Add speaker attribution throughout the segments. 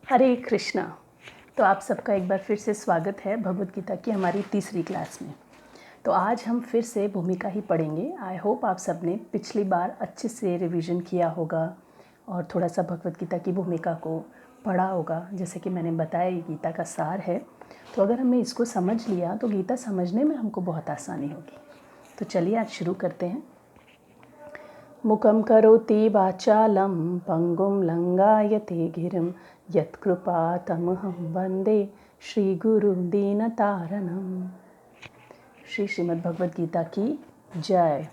Speaker 1: हरे कृष्णा। तो आप सबका एक बार फिर से स्वागत है भगवद गीता की हमारी तीसरी क्लास में। तो आज हम फिर से भूमिका ही पढ़ेंगे। आई होप आप सब ने पिछली बार अच्छे से रिवीजन किया होगा और थोड़ा सा भगवद गीता की भूमिका को पढ़ा होगा। जैसे कि मैंने बताया ये गीता का सार है, तो अगर हमने इसको समझ लिया तो गीता समझने में हमको बहुत आसानी होगी। तो चलिए आज शुरू करते हैं। मुखं करोति वाचालं पंगुं लंघयते गिरिं यत्कृपातमहं वंदे श्रीगुरुं दीनतारणं। श्री श्रीमद् भगवद गीता की जय।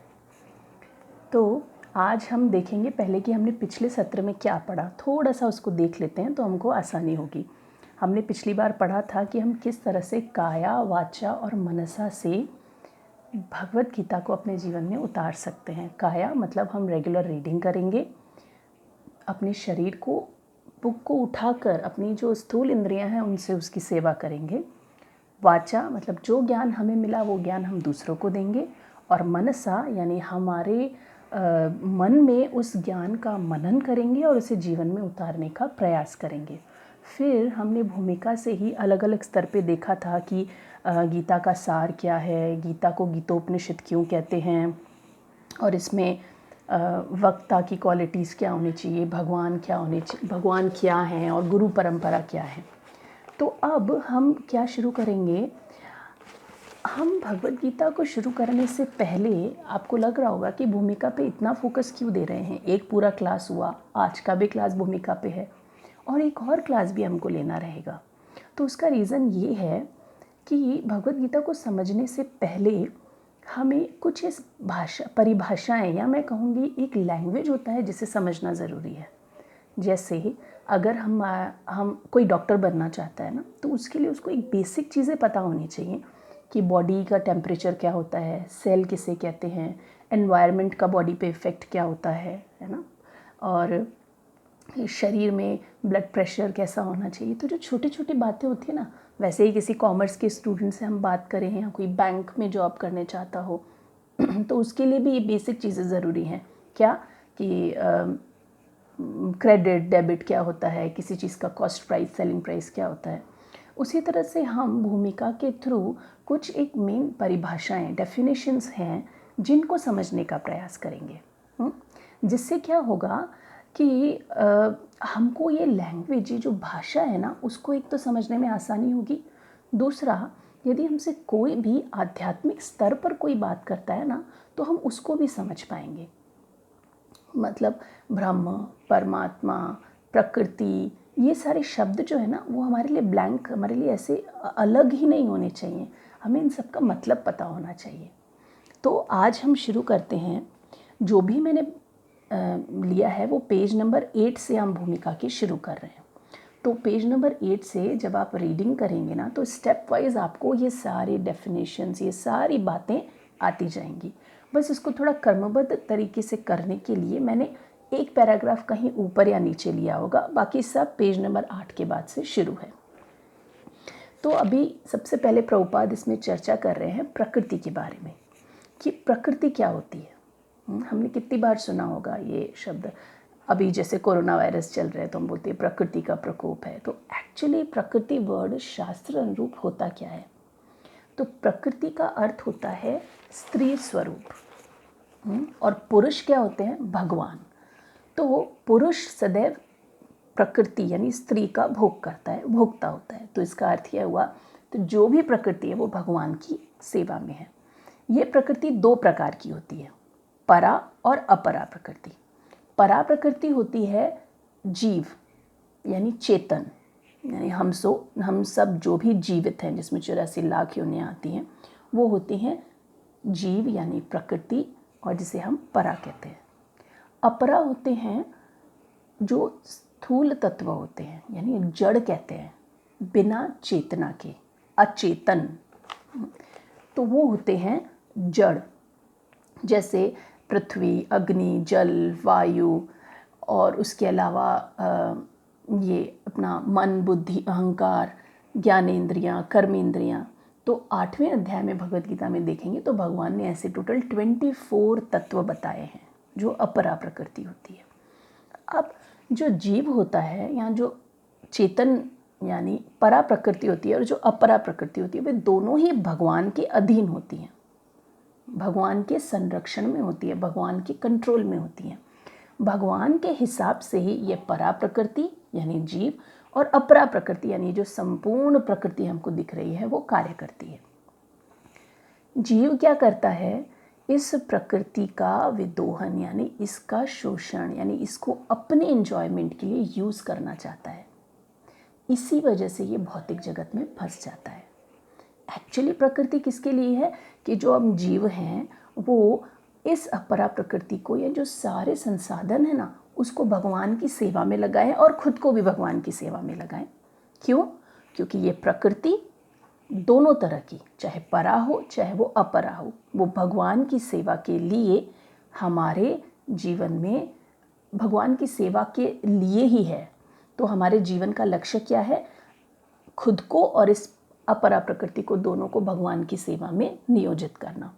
Speaker 1: तो आज हम देखेंगे पहले कि हमने पिछले सत्र में क्या पढ़ा, थोड़ा सा उसको देख लेते हैं तो हमको आसानी होगी। हमने पिछली बार पढ़ा था कि हम किस तरह से काया वाचा और मनसा से भगवद गीता को अपने जीवन में उतार सकते हैं। काया मतलब हम रेगुलर रीडिंग करेंगे, अपने शरीर को बुक को उठाकर अपनी जो स्थूल इंद्रियां हैं उनसे उसकी सेवा करेंगे। वाचा मतलब जो ज्ञान हमें मिला वो ज्ञान हम दूसरों को देंगे। और मनसा यानी हमारे मन में उस ज्ञान का मनन करेंगे और उसे जीवन में उतारने का प्रयास करेंगे। फिर हमने भूमिका से ही अलग अलग स्तर पे देखा था कि गीता का सार क्या है, गीता को गीतोपनिषद क्यों कहते हैं, और इसमें वक्ता की क्वालिटीज़ क्या होनी चाहिए, भगवान क्या होने चाहिए, भगवान क्या हैं और गुरु परंपरा क्या है। तो अब हम क्या शुरू करेंगे। हम भगवद गीता को शुरू करने से पहले आपको लग रहा होगा कि भूमिका पे इतना फोकस क्यों दे रहे हैं। एक पूरा क्लास हुआ, आज का भी क्लास भूमिका पे है और एक और क्लास भी हमको लेना रहेगा। तो उसका रीज़न ये है कि भगवद गीता को समझने से पहले हमें कुछ इस परिभाषाएं, या मैं कहूँगी एक लैंग्वेज होता है जिसे समझना ज़रूरी है। जैसे अगर हम कोई डॉक्टर बनना चाहता है ना, तो उसके लिए उसको एक बेसिक चीज़ें पता होनी चाहिए कि बॉडी का टेम्परेचर क्या होता है, सेल किसे कहते हैं, एनवायरनमेंट का बॉडी पे इफ़ेक्ट क्या होता है ना, और शरीर में ब्लड प्रेशर कैसा होना चाहिए। तो जो छोटी छोटी बातें होती है ना, वैसे ही किसी कॉमर्स के स्टूडेंट से हम बात करें या कोई बैंक में जॉब करने चाहता हो तो उसके लिए भी ये बेसिक चीज़ें ज़रूरी हैं। क्या कि क्रेडिट डेबिट क्या होता है, किसी चीज़ का कॉस्ट प्राइस सेलिंग प्राइस क्या होता है। उसी तरह से हम भूमिका के थ्रू कुछ एक मेन परिभाषाएं, डेफिनेशंस हैं जिनको समझने का प्रयास करेंगे। जिससे क्या होगा कि हमको ये लैंग्वेज, ये जो भाषा है ना, उसको एक तो समझने में आसानी होगी। दूसरा, यदि हमसे कोई भी आध्यात्मिक स्तर पर कोई बात करता है ना, तो हम उसको भी समझ पाएंगे। मतलब ब्रह्म, परमात्मा, प्रकृति, ये सारे शब्द जो है ना, वो हमारे लिए ब्लैंक, हमारे लिए ऐसे अलग ही नहीं होने चाहिए। हमें इन सब का मतलब पता होना चाहिए। तो आज हम शुरू करते हैं। जो भी मैंने लिया है वो पेज नंबर 8 से हम भूमिका की शुरू कर रहे हैं। तो पेज नंबर 8 से जब आप रीडिंग करेंगे ना, तो स्टेप वाइज आपको ये सारे डेफिनेशंस, ये सारी बातें आती जाएंगी। बस इसको थोड़ा क्रमबद्ध तरीके से करने के लिए मैंने एक पैराग्राफ कहीं ऊपर या नीचे लिया होगा, बाकी सब पेज नंबर 8 के बाद से शुरू है। तो अभी सबसे पहले प्रभुपाद इसमें चर्चा कर रहे हैं प्रकृति के बारे में कि प्रकृति क्या होती है। हमने कितनी बार सुना होगा ये शब्द। अभी जैसे कोरोना वायरस चल रहा है तो हम बोलते हैं प्रकृति का प्रकोप है। तो एक्चुअली प्रकृति वर्ड शास्त्र अनुरूप होता क्या है? तो प्रकृति का अर्थ होता है स्त्री स्वरूप, और पुरुष क्या होते हैं? भगवान। तो पुरुष सदैव प्रकृति यानी स्त्री का भोग करता है, भोगता होता है। तो इसका अर्थ यह हुआ, तो जो भी प्रकृति है वो भगवान की सेवा में है। ये प्रकृति दो प्रकार की होती है, परा और अपरा प्रकृति। परा प्रकृति होती है जीव यानी चेतन, यानी हम सब जो भी जीवित हैं, जिसमें 84 लाख योनियाँ आती हैं, वो होती हैं जीव यानी प्रकृति, और जिसे हम परा कहते हैं। अपरा होते हैं जो स्थूल तत्व होते हैं, यानी जड़ कहते हैं, बिना चेतना के, अचेतन। तो वो होते हैं जड़, जैसे पृथ्वी, अग्नि, जल, वायु, और उसके अलावा ये अपना मन, बुद्धि, अहंकार, ज्ञानेंद्रियाँ, कर्मेंद्रियाँ। तो 8वें अध्याय में भगवद गीता में देखेंगे तो भगवान ने ऐसे टोटल 24 तत्व बताए हैं जो अपरा प्रकृति होती है। अब जो जीव होता है या जो चेतन यानी परा प्रकृति होती है और जो अपरा प्रकृति होती है वे दोनों ही भगवान के अधीन होती हैं, भगवान के संरक्षण में होती है, भगवान के कंट्रोल में होती हैं। भगवान के हिसाब से ही ये परा प्रकृति यानी जीव और अपरा प्रकृति यानी जो संपूर्ण प्रकृति हमको दिख रही है वो कार्य करती है। जीव क्या करता है, इस प्रकृति का विदोहन यानी इसका शोषण यानी इसको अपने एंजॉयमेंट के लिए यूज़ करना चाहता है। इसी वजह से ये भौतिक जगत में फंस जाता है। एक्चुअली प्रकृति किसके लिए है कि जो हम जीव हैं वो इस अपरा प्रकृति को या जो सारे संसाधन है ना उसको भगवान की सेवा में लगाएं और खुद को भी भगवान की सेवा में लगाएं। क्यों? क्योंकि ये प्रकृति दोनों तरह की, चाहे परा हो चाहे वो अपरा हो, वो भगवान की सेवा के लिए हमारे जीवन में भगवान की सेवा के लिए ही है। तो हमारे जीवन का लक्ष्य क्या है? खुद को और इस अपरा प्रकृति को दोनों को भगवान की सेवा में नियोजित करना।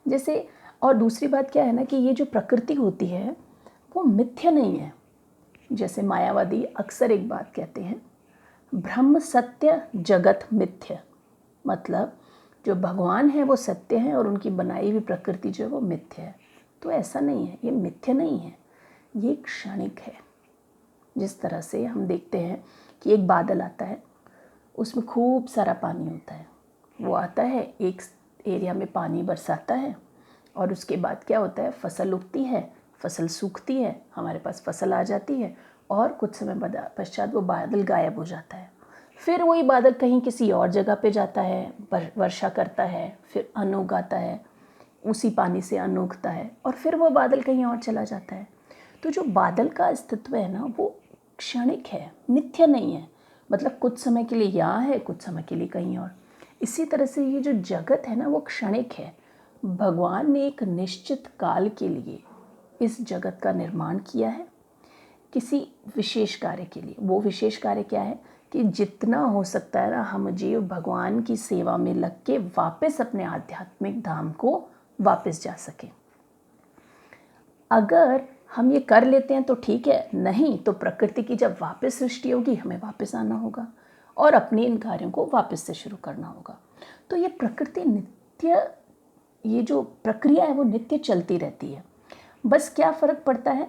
Speaker 1: जैसे और दूसरी बात क्या है ना कि ये जो प्रकृति होती है वो मिथ्या नहीं है। जैसे मायावादी अक्सर एक बात कहते हैं, ब्रह्म सत्य जगत मिथ्य, मतलब जो भगवान है वो सत्य है और उनकी बनाई हुई प्रकृति जो है वो मिथ्य है। तो ऐसा नहीं है, ये मिथ्य नहीं है, ये क्षणिक है। जिस तरह से हम देखते हैं कि एक बादल आता है, उसमें खूब सारा पानी होता है, वो आता है एक एरिया में पानी बरसाता है और उसके बाद क्या होता है, फसल उगती है, फसल सूखती है, हमारे पास फसल आ जाती है और कुछ समय पश्चात वो बादल गायब हो जाता है। फिर वही बादल कहीं किसी और जगह पे जाता है, वर्षा करता है, फिर अन्न उगाता है, उसी पानी से अन्न उगता है और फिर वो बादल कहीं और चला जाता है। तो जो बादल का अस्तित्व है ना वो क्षणिक है, मिथ्या नहीं है, मतलब कुछ समय के लिए यहाँ है, कुछ समय के लिए कहीं और। इसी तरह से ये जो जगत है ना वो क्षणिक है। भगवान ने एक निश्चित काल के लिए इस जगत का निर्माण किया है किसी विशेष कार्य के लिए। वो विशेष कार्य क्या है कि जितना हो सकता है ना हम जीव भगवान की सेवा में लग के वापस अपने आध्यात्मिक धाम को वापस जा सकें। अगर हम ये कर लेते हैं तो ठीक है, नहीं तो प्रकृति की जब वापस सृष्टि होगी हमें वापस आना होगा और अपने इन कार्यों को वापस से शुरू करना होगा। तो ये प्रकृति नित्य, ये जो प्रक्रिया है वो नित्य चलती रहती है। बस क्या फ़र्क पड़ता है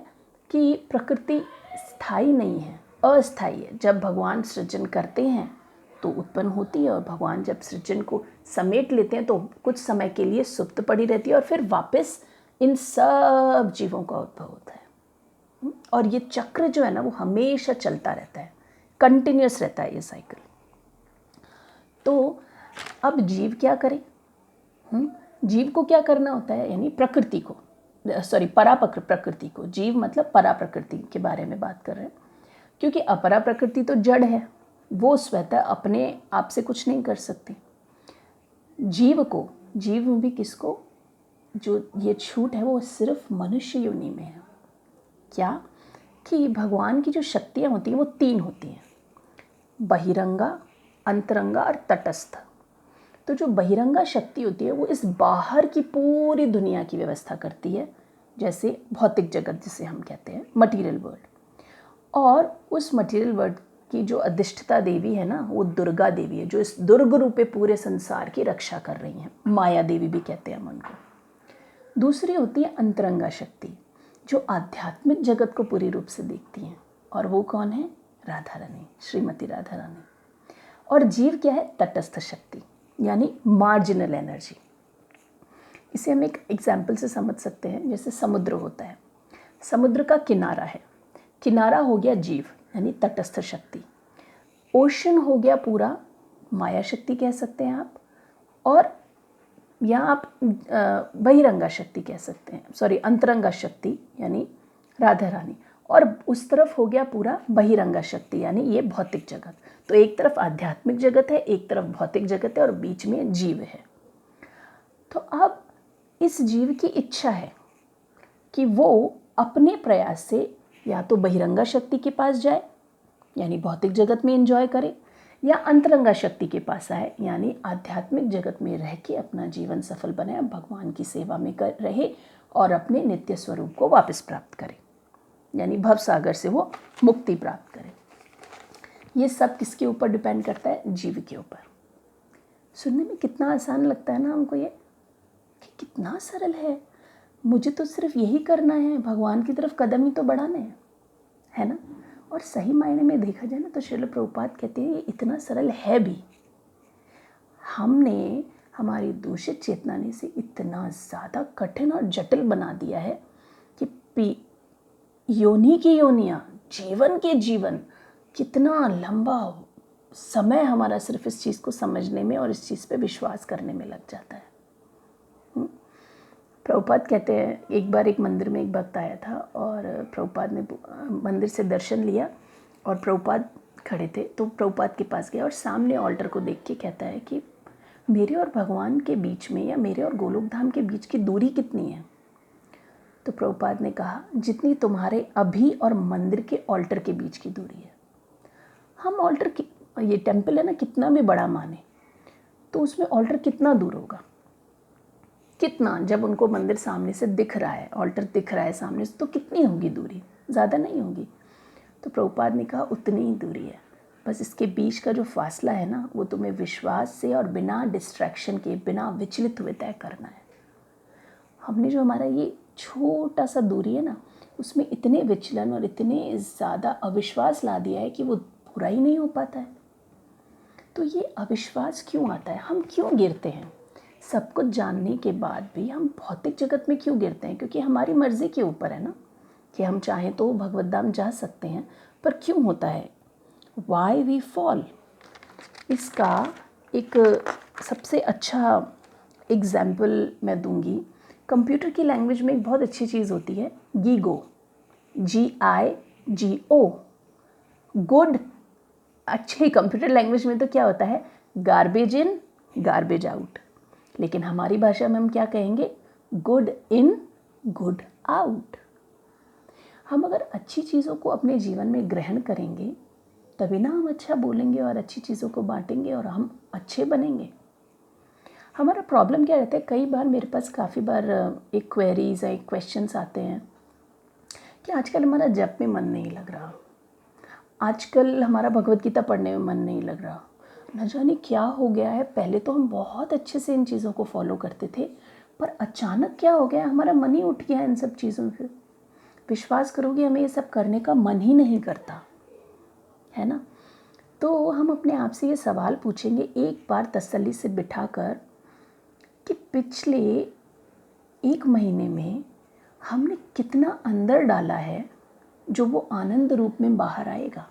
Speaker 1: कि प्रकृति स्थायी नहीं है, अस्थायी है। जब भगवान सृजन करते हैं तो उत्पन्न होती है और भगवान जब सृजन को समेट लेते हैं तो कुछ समय के लिए सुप्त पड़ी रहती है और फिर वापस इन सब जीवों का उद्भव होता है। और ये चक्र जो है ना वो हमेशा चलता रहता है, कंटिन्यूस रहता है ये साइकिल। तो अब जीव क्या करे? जीव को क्या करना होता है, यानी प्रकृति को, परा प्रकृति को, जीव मतलब परा प्रकृति के बारे में बात कर रहे हैं, क्योंकि अपरा प्रकृति तो जड़ है, वो स्वतः अपने आप से कुछ नहीं कर सकती। जीव को, जीव भी किसको, जो ये छूट है वो सिर्फ मनुष्य योनि में है। क्या कि भगवान की जो शक्तियाँ होती हैं वो 3 होती हैं, बहिरंगा, अंतरंगा और तटस्थ। तो जो बहिरंगा शक्ति होती है वो इस बाहर की पूरी दुनिया की व्यवस्था करती है, जैसे भौतिक जगत जिसे हम कहते हैं मटीरियल वर्ल्ड। और उस मटीरियल वर्ल्ड की जो अधिष्ठता देवी है ना वो दुर्गा देवी है, जो इस दुर्ग रूपे पूरे संसार की रक्षा कर रही हैं। माया देवी भी कहते हैं हम उनको। दूसरी होती है अंतरंगा शक्ति, जो आध्यात्मिक जगत को पूरी रूप से देखती हैं, और वो कौन है? राधा रानी, श्रीमती राधा रानी। और जीव क्या है? तटस्थ शक्ति, यानी मार्जिनल एनर्जी। इसे हम एक एग्जाम्पल से समझ सकते हैं। जैसे समुद्र होता है, समुद्र का किनारा है, किनारा हो गया जीव यानी तटस्थ शक्ति। ओशन हो गया पूरा माया शक्ति कह सकते हैं आप, और या आप बहिरंगा शक्ति कह सकते हैं, अंतरंगा शक्ति यानी राधा रानी। और उस तरफ हो गया पूरा बहिरंगा शक्ति यानी ये भौतिक जगत। तो एक तरफ आध्यात्मिक जगत है, एक तरफ भौतिक जगत है और बीच में जीव है। तो अब इस जीव की इच्छा है कि वो अपने प्रयास से या तो बहिरंगा शक्ति के पास जाए यानी भौतिक जगत में एंजॉय करे, या अंतरंगा शक्ति के पास आए यानी आध्यात्मिक जगत में रह के अपना जीवन सफल बनाए, भगवान की सेवा में रहे और अपने नित्य स्वरूप को वापस प्राप्त करे, यानी भव सागर से वो मुक्ति प्राप्त करे। ये सब किसके ऊपर डिपेंड करता है? जीव के ऊपर। सुनने में कितना आसान लगता है ना हमको ये, कि कितना सरल है, मुझे तो सिर्फ यही करना है, भगवान की तरफ कदम ही तो बढ़ाने हैं, है ना। और सही मायने में देखा जाए ना तो श्रील प्रभुपाद कहते हैं ये इतना सरल है भी, हमने हमारी दूषित चेतना ने इसे इतना ज़्यादा कठिन और जटिल बना दिया है कि योनि की योनियाँ, जीवन के जीवन, कितना लंबा समय हमारा सिर्फ इस चीज़ को समझने में और इस चीज़ पे विश्वास करने में लग जाता है। प्रभुपाद कहते हैं एक बार एक मंदिर में एक भक्त आया था और प्रभुपाद ने मंदिर से दर्शन लिया और प्रभुपाद खड़े थे, तो प्रभुपाद के पास गया और सामने ऑल्टर को देख के कहता है कि मेरे और भगवान के बीच में या मेरे और गोलोक धाम के बीच की दूरी कितनी है? तो प्रभुपाद ने कहा जितनी तुम्हारे अभी और मंदिर के ऑल्टर के बीच की दूरी है। हम ऑल्टर की, ये टेम्पल है ना, कितना भी बड़ा माने तो उसमें ऑल्टर कितना दूर होगा? कितना, जब उनको मंदिर सामने से दिख रहा है, ऑल्टर दिख रहा है सामने से, तो कितनी होगी दूरी? ज़्यादा नहीं होगी। तो प्रभुपाद ने कहा उतनी ही दूरी है, बस इसके बीच का जो फासला है ना, वो तुम्हें विश्वास से और बिना डिस्ट्रैक्शन के, बिना विचलित हुए तय करना है। हमने जो हमारा ये छोटा सा दूरी है ना, उसमें इतने विचलन और इतने ज़्यादा अविश्वास ला दिया है कि वो पूरा ही नहीं हो पाता है। तो ये अविश्वास क्यों आता है? हम क्यों गिरते हैं? सब कुछ जानने के बाद भी हम भौतिक जगत में क्यों गिरते हैं? क्योंकि हमारी मर्ज़ी के ऊपर है ना, कि हम चाहें तो भगवत धाम जा सकते हैं, पर क्यों होता है? वाई वी फॉल, इसका एक सबसे अच्छा एग्जाम्पल मैं दूंगी। कंप्यूटर की लैंग्वेज में एक बहुत अच्छी चीज़ होती है गीगो, GIGO, गुड। अच्छी कंप्यूटर लैंग्वेज में तो क्या होता है? Garbage in garbage out. लेकिन हमारी भाषा में हम क्या कहेंगे? Good in good out. हम अगर अच्छी चीज़ों को अपने जीवन में ग्रहण करेंगे तभी ना हम अच्छा बोलेंगे और अच्छी चीज़ों को बांटेंगे और हम अच्छे बनेंगे। हमारा प्रॉब्लम क्या रहता है, कई बार मेरे पास काफ़ी बार एक क्वेरीज या एक क्वेश्चंस आते हैं कि आजकल हमारा जप में मन नहीं लग रहा, आजकल हमारा भगवत गीता पढ़ने में मन नहीं लग रहा, न जाने क्या हो गया है। पहले तो हम बहुत अच्छे से इन चीज़ों को फॉलो करते थे, पर अचानक क्या हो गया, हमारा मन ही उठ गया इन सब चीज़ों से। विश्वास करोगे हमें ये सब करने का मन ही नहीं करता है ना। तो हम अपने आप से ये सवाल पूछेंगे एक बार तसल्ली से बिठाकर कि पिछले 1 महीने में हमने कितना अंदर डाला है जो वो आनंद रूप में बाहर आएगा।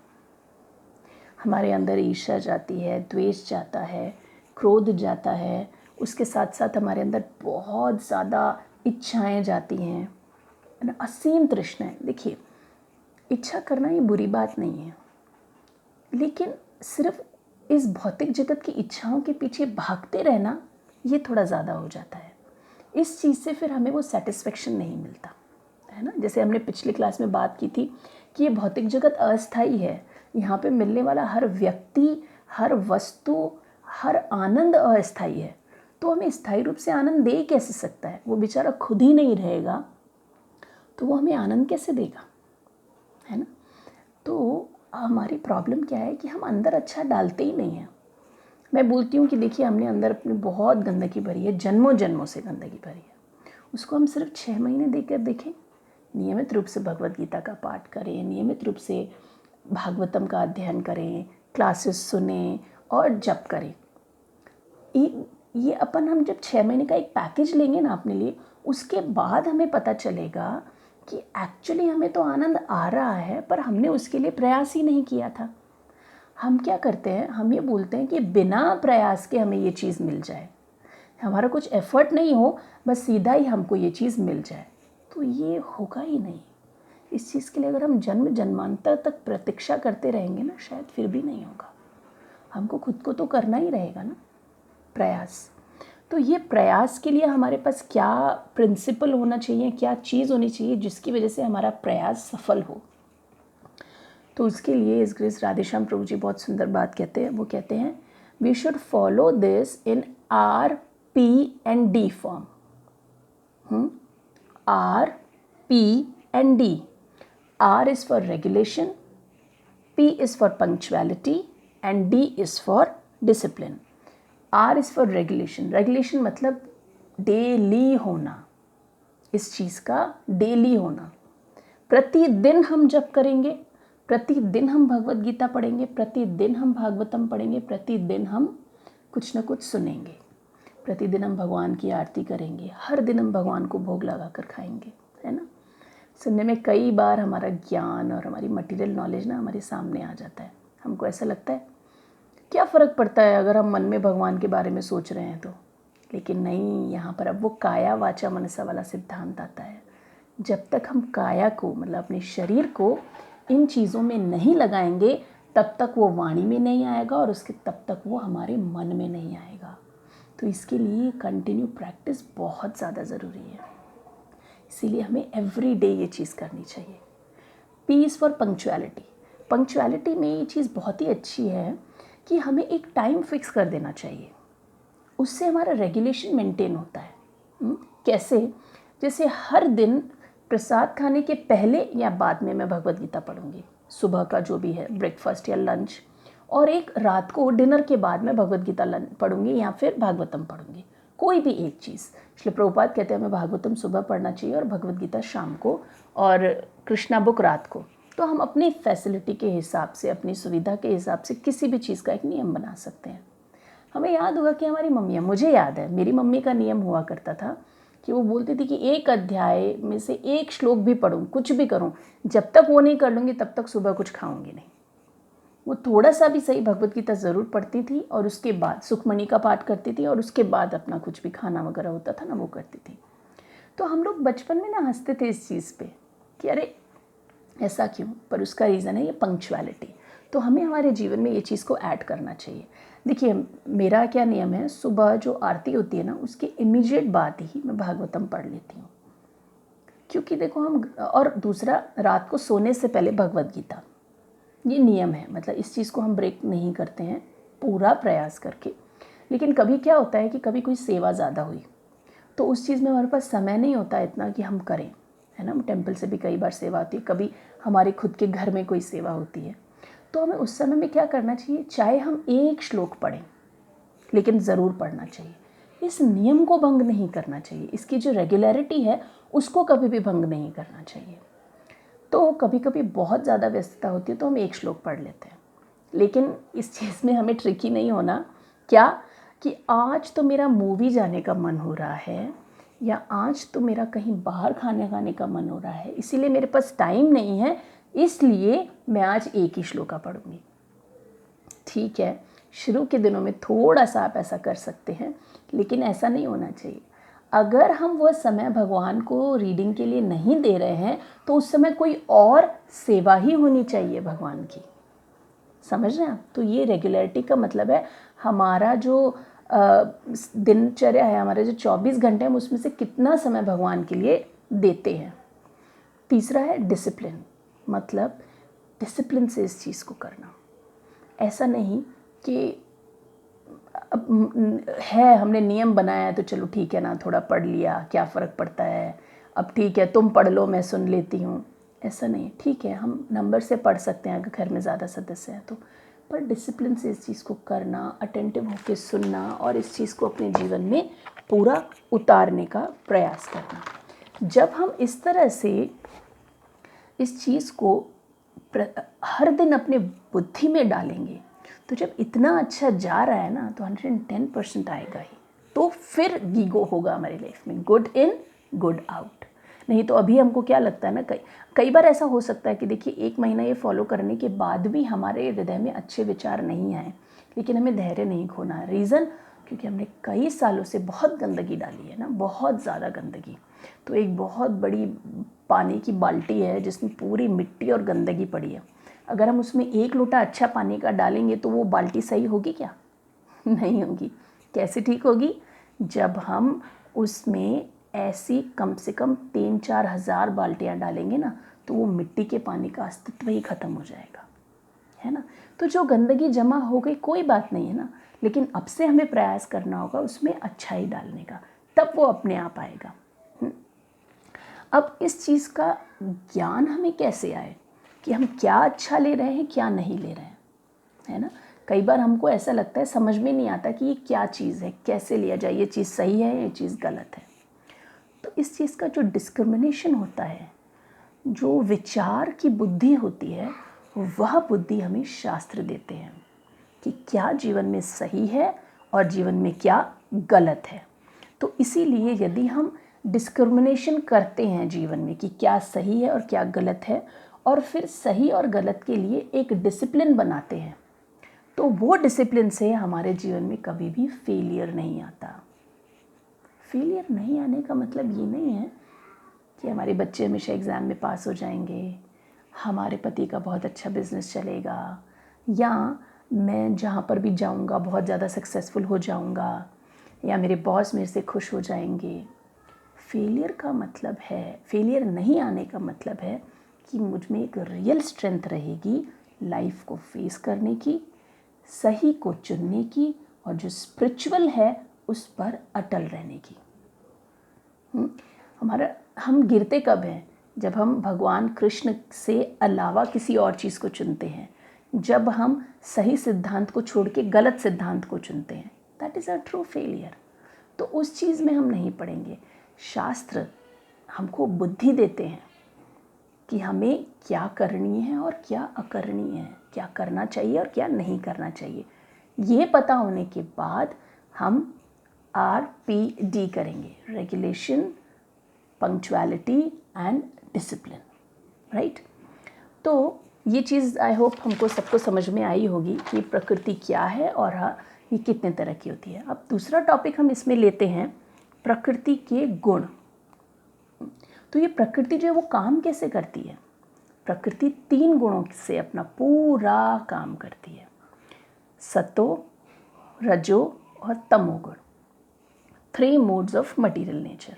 Speaker 1: हमारे अंदर ईर्ष्या जाती है, द्वेष जाता है, क्रोध जाता है, उसके साथ साथ हमारे अंदर बहुत ज़्यादा इच्छाएं जाती हैं, है ना, असीम तृष्णाएं। देखिए, इच्छा करना ये बुरी बात नहीं है, लेकिन सिर्फ इस भौतिक जगत की इच्छाओं के पीछे भागते रहना ये थोड़ा ज़्यादा हो जाता है। इस चीज़ से फिर हमें वो सेटिस्फेक्शन नहीं मिलता है ना। जैसे हमने पिछली क्लास में बात की थी कि ये भौतिक जगत अस्थाई है, यहाँ पे मिलने वाला हर व्यक्ति, हर वस्तु, हर आनंद अस्थाई है। तो हमें स्थायी रूप से आनंद दे कैसे सकता है? वो बेचारा खुद ही नहीं रहेगा तो वो हमें आनंद कैसे देगा, है ना। तो हमारी प्रॉब्लम क्या है कि हम अंदर अच्छा डालते ही नहीं हैं। मैं बोलती हूँ कि देखिए, हमने अंदर अपनी बहुत गंदगी भरी है, जन्मों जन्मों से गंदगी भरी है, उसको हम सिर्फ 6 महीने देकर देखें। नियमित रूप से भगवत गीता का पाठ करें, नियमित रूप से भागवतम का अध्ययन करें, क्लासेस सुने और जप करें। ये अपन हम जब 6 महीने का एक पैकेज लेंगे ना अपने लिए, उसके बाद हमें पता चलेगा कि एक्चुअली हमें तो आनंद आ रहा है, पर हमने उसके लिए प्रयास ही नहीं किया था। हम क्या करते हैं, हम ये बोलते हैं कि बिना प्रयास के हमें ये चीज़ मिल जाए, हमारा कुछ एफर्ट नहीं हो, बस सीधा ही हमको ये चीज़ मिल जाए, तो ये होगा ही नहीं। इस चीज़ के लिए अगर हम जन्म जन्मांतर तक प्रतीक्षा करते रहेंगे ना, शायद फिर भी नहीं होगा। हमको खुद को तो करना ही रहेगा ना प्रयास। तो ये प्रयास के लिए हमारे पास क्या प्रिंसिपल होना चाहिए, क्या चीज़ होनी चाहिए जिसकी वजह से हमारा प्रयास सफल हो। तो उसके लिए इस ग्रेस राधेश्याम प्रभु जी बहुत सुंदर बात कहते हैं। वो कहते हैं we should follow this in RPD form. RPD, R is for regulation, P is for punctuality and D is for discipline. R is for regulation. Regulation मतलब डेली होना, इस चीज़ का डेली होना। प्रतिदिन हम जप करेंगे, प्रतिदिन हम भगवत गीता पढ़ेंगे, प्रतिदिन हम भागवतम पढ़ेंगे, प्रतिदिन हम कुछ न कुछ सुनेंगे, प्रतिदिन हम भगवान की आरती करेंगे, हर दिन हम भगवान को भोग लगा कर खाएंगे, है ना। सुनने में कई बार हमारा ज्ञान और हमारी मटेरियल नॉलेज ना हमारे सामने आ जाता है। हमको ऐसा लगता है क्या फ़र्क पड़ता है अगर हम मन में भगवान के बारे में सोच रहे हैं तो, लेकिन नहीं, यहाँ पर अब वो काया वाचा मनसा वाला सिद्धांत आता है। जब तक हम काया को मतलब अपने शरीर को इन चीज़ों में नहीं लगाएंगे तब तक वो वाणी में नहीं आएगा और उसके तब तक वो हमारे मन में नहीं आएगा। तो इसके लिए कंटिन्यू प्रैक्टिस बहुत ज़्यादा ज़रूरी है, इसीलिए हमें एवरी डे ये चीज़ करनी चाहिए। P is for punctuality. Punctuality में ये चीज़ बहुत ही अच्छी है कि हमें एक टाइम फिक्स कर देना चाहिए, उससे हमारा रेगुलेशन मेंटेन होता है। कैसे? जैसे हर दिन प्रसाद खाने के पहले या बाद में मैं भगवत गीता पढ़ूंगी, सुबह का जो भी है ब्रेकफास्ट या लंच, और एक रात को डिनर के बाद मैं भगवत गीता पढ़ूंगी या फिर भागवतम पढ़ूंगी, कोई भी एक चीज़। श्री प्रभुपाद कहते हैं हमें भागवतम सुबह पढ़ना चाहिए और भगवत गीता शाम को और कृष्णा बुक रात को। तो हम अपनी फैसिलिटी के हिसाब से, अपनी सुविधा के हिसाब से किसी भी चीज़ का एक नियम बना सकते हैं। हमें याद होगा कि हमारी मम्मियाँ, मुझे याद है मेरी मम्मी का नियम हुआ करता था कि वो बोलती थी कि एक अध्याय में से एक श्लोक भी पढ़ूँ, कुछ भी करूँ, जब तक वो नहीं कर लूँगी तब तक सुबह कुछ खाऊंगी नहीं। वो थोड़ा सा भी सही भगवत गीता ज़रूर पढ़ती थी और उसके बाद सुखमणि का पाठ करती थी और उसके बाद अपना कुछ भी खाना वगैरह होता था ना वो करती थी। तो हम लोग बचपन में ना हंसते थे इस चीज़ पे कि अरे ऐसा क्यों, पर उसका रीज़न है ये पंक्चुअलिटी। तो हमें हमारे जीवन में ये चीज़ को ऐड करना चाहिए। देखिए मेरा क्या नियम है, सुबह जो आरती होती है ना उसके इमीडिएट बाद ही मैं भागवतम पढ़ लेती हूँ, क्योंकि देखो हम, और दूसरा रात को सोने से पहले भगवत गीता, ये नियम है। मतलब इस चीज़ को हम ब्रेक नहीं करते हैं पूरा प्रयास करके। लेकिन कभी क्या होता है कि कभी कोई सेवा ज़्यादा हुई तो उस चीज़ में हमारे पास समय नहीं होता इतना कि हम करें, है ना। टेंपल से भी कई बार सेवा होती है, कभी हमारे खुद के घर में कोई सेवा होती है, तो हमें उस समय में क्या करना चाहिए, चाहे हम एक श्लोक पढ़ें लेकिन ज़रूर पढ़ना चाहिए। इस नियम को भंग नहीं करना चाहिए, इसकी जो रेगुलरिटी है उसको कभी भी भंग नहीं करना चाहिए। तो कभी कभी बहुत ज़्यादा व्यस्तता होती है तो हम एक श्लोक पढ़ लेते हैं, लेकिन इस चीज़ में हमें ट्रिकी नहीं होना। क्या कि आज तो मेरा मूवी जाने का मन हो रहा है या आज तो मेरा कहीं बाहर खाने का मन हो रहा है, इसीलिए मेरे पास टाइम नहीं है, इसलिए मैं आज एक ही श्लोका पढ़ूंगी। ठीक है, शुरू के दिनों में थोड़ा सा आप ऐसा कर सकते हैं, लेकिन ऐसा नहीं होना चाहिए। अगर हम वह समय भगवान को रीडिंग के लिए नहीं दे रहे हैं तो उस समय कोई और सेवा ही होनी चाहिए भगवान की, समझ रहे हैं आप। तो ये रेगुलरिटी का मतलब है हमारा जो दिनचर्या है, हमारे जो 24 घंटे हैं उसमें से कितना समय भगवान के लिए देते हैं। तीसरा है डिसिप्लिन, मतलब डिसिप्लिन से इस चीज़ को करना। ऐसा नहीं कि अब है हमने नियम बनाया है तो चलो ठीक है ना, थोड़ा पढ़ लिया क्या फ़र्क पड़ता है, अब ठीक है तुम पढ़ लो मैं सुन लेती हूँ, ऐसा नहीं। ठीक है हम नंबर से पढ़ सकते हैं अगर घर में ज़्यादा सदस्य हैं तो, पर डिसिप्लिन से इस चीज़ को करना, अटेंटिव होकर सुनना और इस चीज़ को अपने जीवन में पूरा उतारने का प्रयास करना। जब हम इस तरह से इस चीज़ को हर दिन अपने बुद्धि में डालेंगे तो जब इतना अच्छा जा रहा है ना तो 110% आएगा ही, तो फिर गीगो होगा हमारी लाइफ में, गुड इन गुड आउट। नहीं तो अभी हमको क्या लगता है ना, कई बार ऐसा हो सकता है कि देखिए 1 महीना ये फॉलो करने के बाद भी हमारे हृदय में अच्छे विचार नहीं आए, लेकिन हमें धैर्य नहीं खोना है। रीज़न क्योंकि हमने कई सालों से बहुत गंदगी डाली है ना, बहुत ज़्यादा गंदगी। तो एक बहुत बड़ी पानी की बाल्टी है जिसमें पूरी मिट्टी और गंदगी पड़ी है, अगर हम उसमें 1 लोटा अच्छा पानी का डालेंगे तो वो बाल्टी सही होगी क्या? नहीं होगी। कैसे ठीक होगी? जब हम उसमें ऐसी कम से कम 3-4 हज़ार बाल्टियाँ डालेंगे ना तो वो मिट्टी के पानी का अस्तित्व ही ख़त्म हो जाएगा, है ना। तो जो गंदगी जमा हो गई कोई बात नहीं है ना, लेकिन अब से हमें प्रयास करना होगा उसमें अच्छाई डालने का, तब वो अपने आप आएगा। अब इस चीज़ का ज्ञान हमें कैसे आए? कि हम क्या अच्छा ले रहे हैं, क्या नहीं ले रहे हैं, है ना। कई बार हमको ऐसा लगता है, समझ में नहीं आता कि ये क्या चीज़ है, कैसे लिया जाए, ये चीज़ सही है, ये चीज़ गलत है। तो इस चीज़ का जो डिस्क्रिमिनेशन होता है, जो विचार की बुद्धि होती है, वह बुद्धि हमें शास्त्र देते हैं कि क्या जीवन में सही है और जीवन में क्या गलत है। तो इसीलिए यदि हम डिस्क्रिमिनेशन करते हैं जीवन में कि क्या सही है और क्या गलत है, और फिर सही और गलत के लिए एक डिसिप्लिन बनाते हैं, तो वो डिसिप्लिन से हमारे जीवन में कभी भी फेलियर नहीं आता। फेलियर नहीं आने का मतलब ये नहीं है कि हमारे बच्चे हमेशा एग्ज़ाम में पास हो जाएंगे, हमारे पति का बहुत अच्छा बिजनेस चलेगा, या मैं जहाँ पर भी जाऊँगा बहुत ज़्यादा सक्सेसफुल हो जाऊँगा, या मेरे बॉस मेरे से खुश हो जाएंगे। फेलियर का मतलब है, फेलियर नहीं आने का मतलब है कि मुझ में एक रियल स्ट्रेंथ रहेगी लाइफ को फेस करने की, सही को चुनने की, और जो स्पिरिचुअल है उस पर अटल रहने की। हमारा हम गिरते कब हैं? जब हम भगवान कृष्ण से अलावा किसी और चीज़ को चुनते हैं, जब हम सही सिद्धांत को छोड़ के गलत सिद्धांत को चुनते हैं, that is a true failure. तो उस चीज़ में हम नहीं पड़ेंगे। शास्त्र हमको बुद्धि देते हैं कि हमें क्या करनी है और क्या अकरनी है, क्या करना चाहिए और क्या नहीं करना चाहिए। ये पता होने के बाद हम RPD करेंगे, regulation, punctuality and discipline, right. तो ये चीज़ आई होप हमको सबको समझ में आई होगी कि प्रकृति क्या है और ये कितने तरह की होती है। अब दूसरा टॉपिक हम इसमें लेते हैं, प्रकृति के गुण। तो ये प्रकृति जो है वो काम कैसे करती है? प्रकृति 3 गुणों से अपना पूरा काम करती है, सतो, रजो और तमोगुण, 3 मोड्स ऑफ मटीरियल नेचर।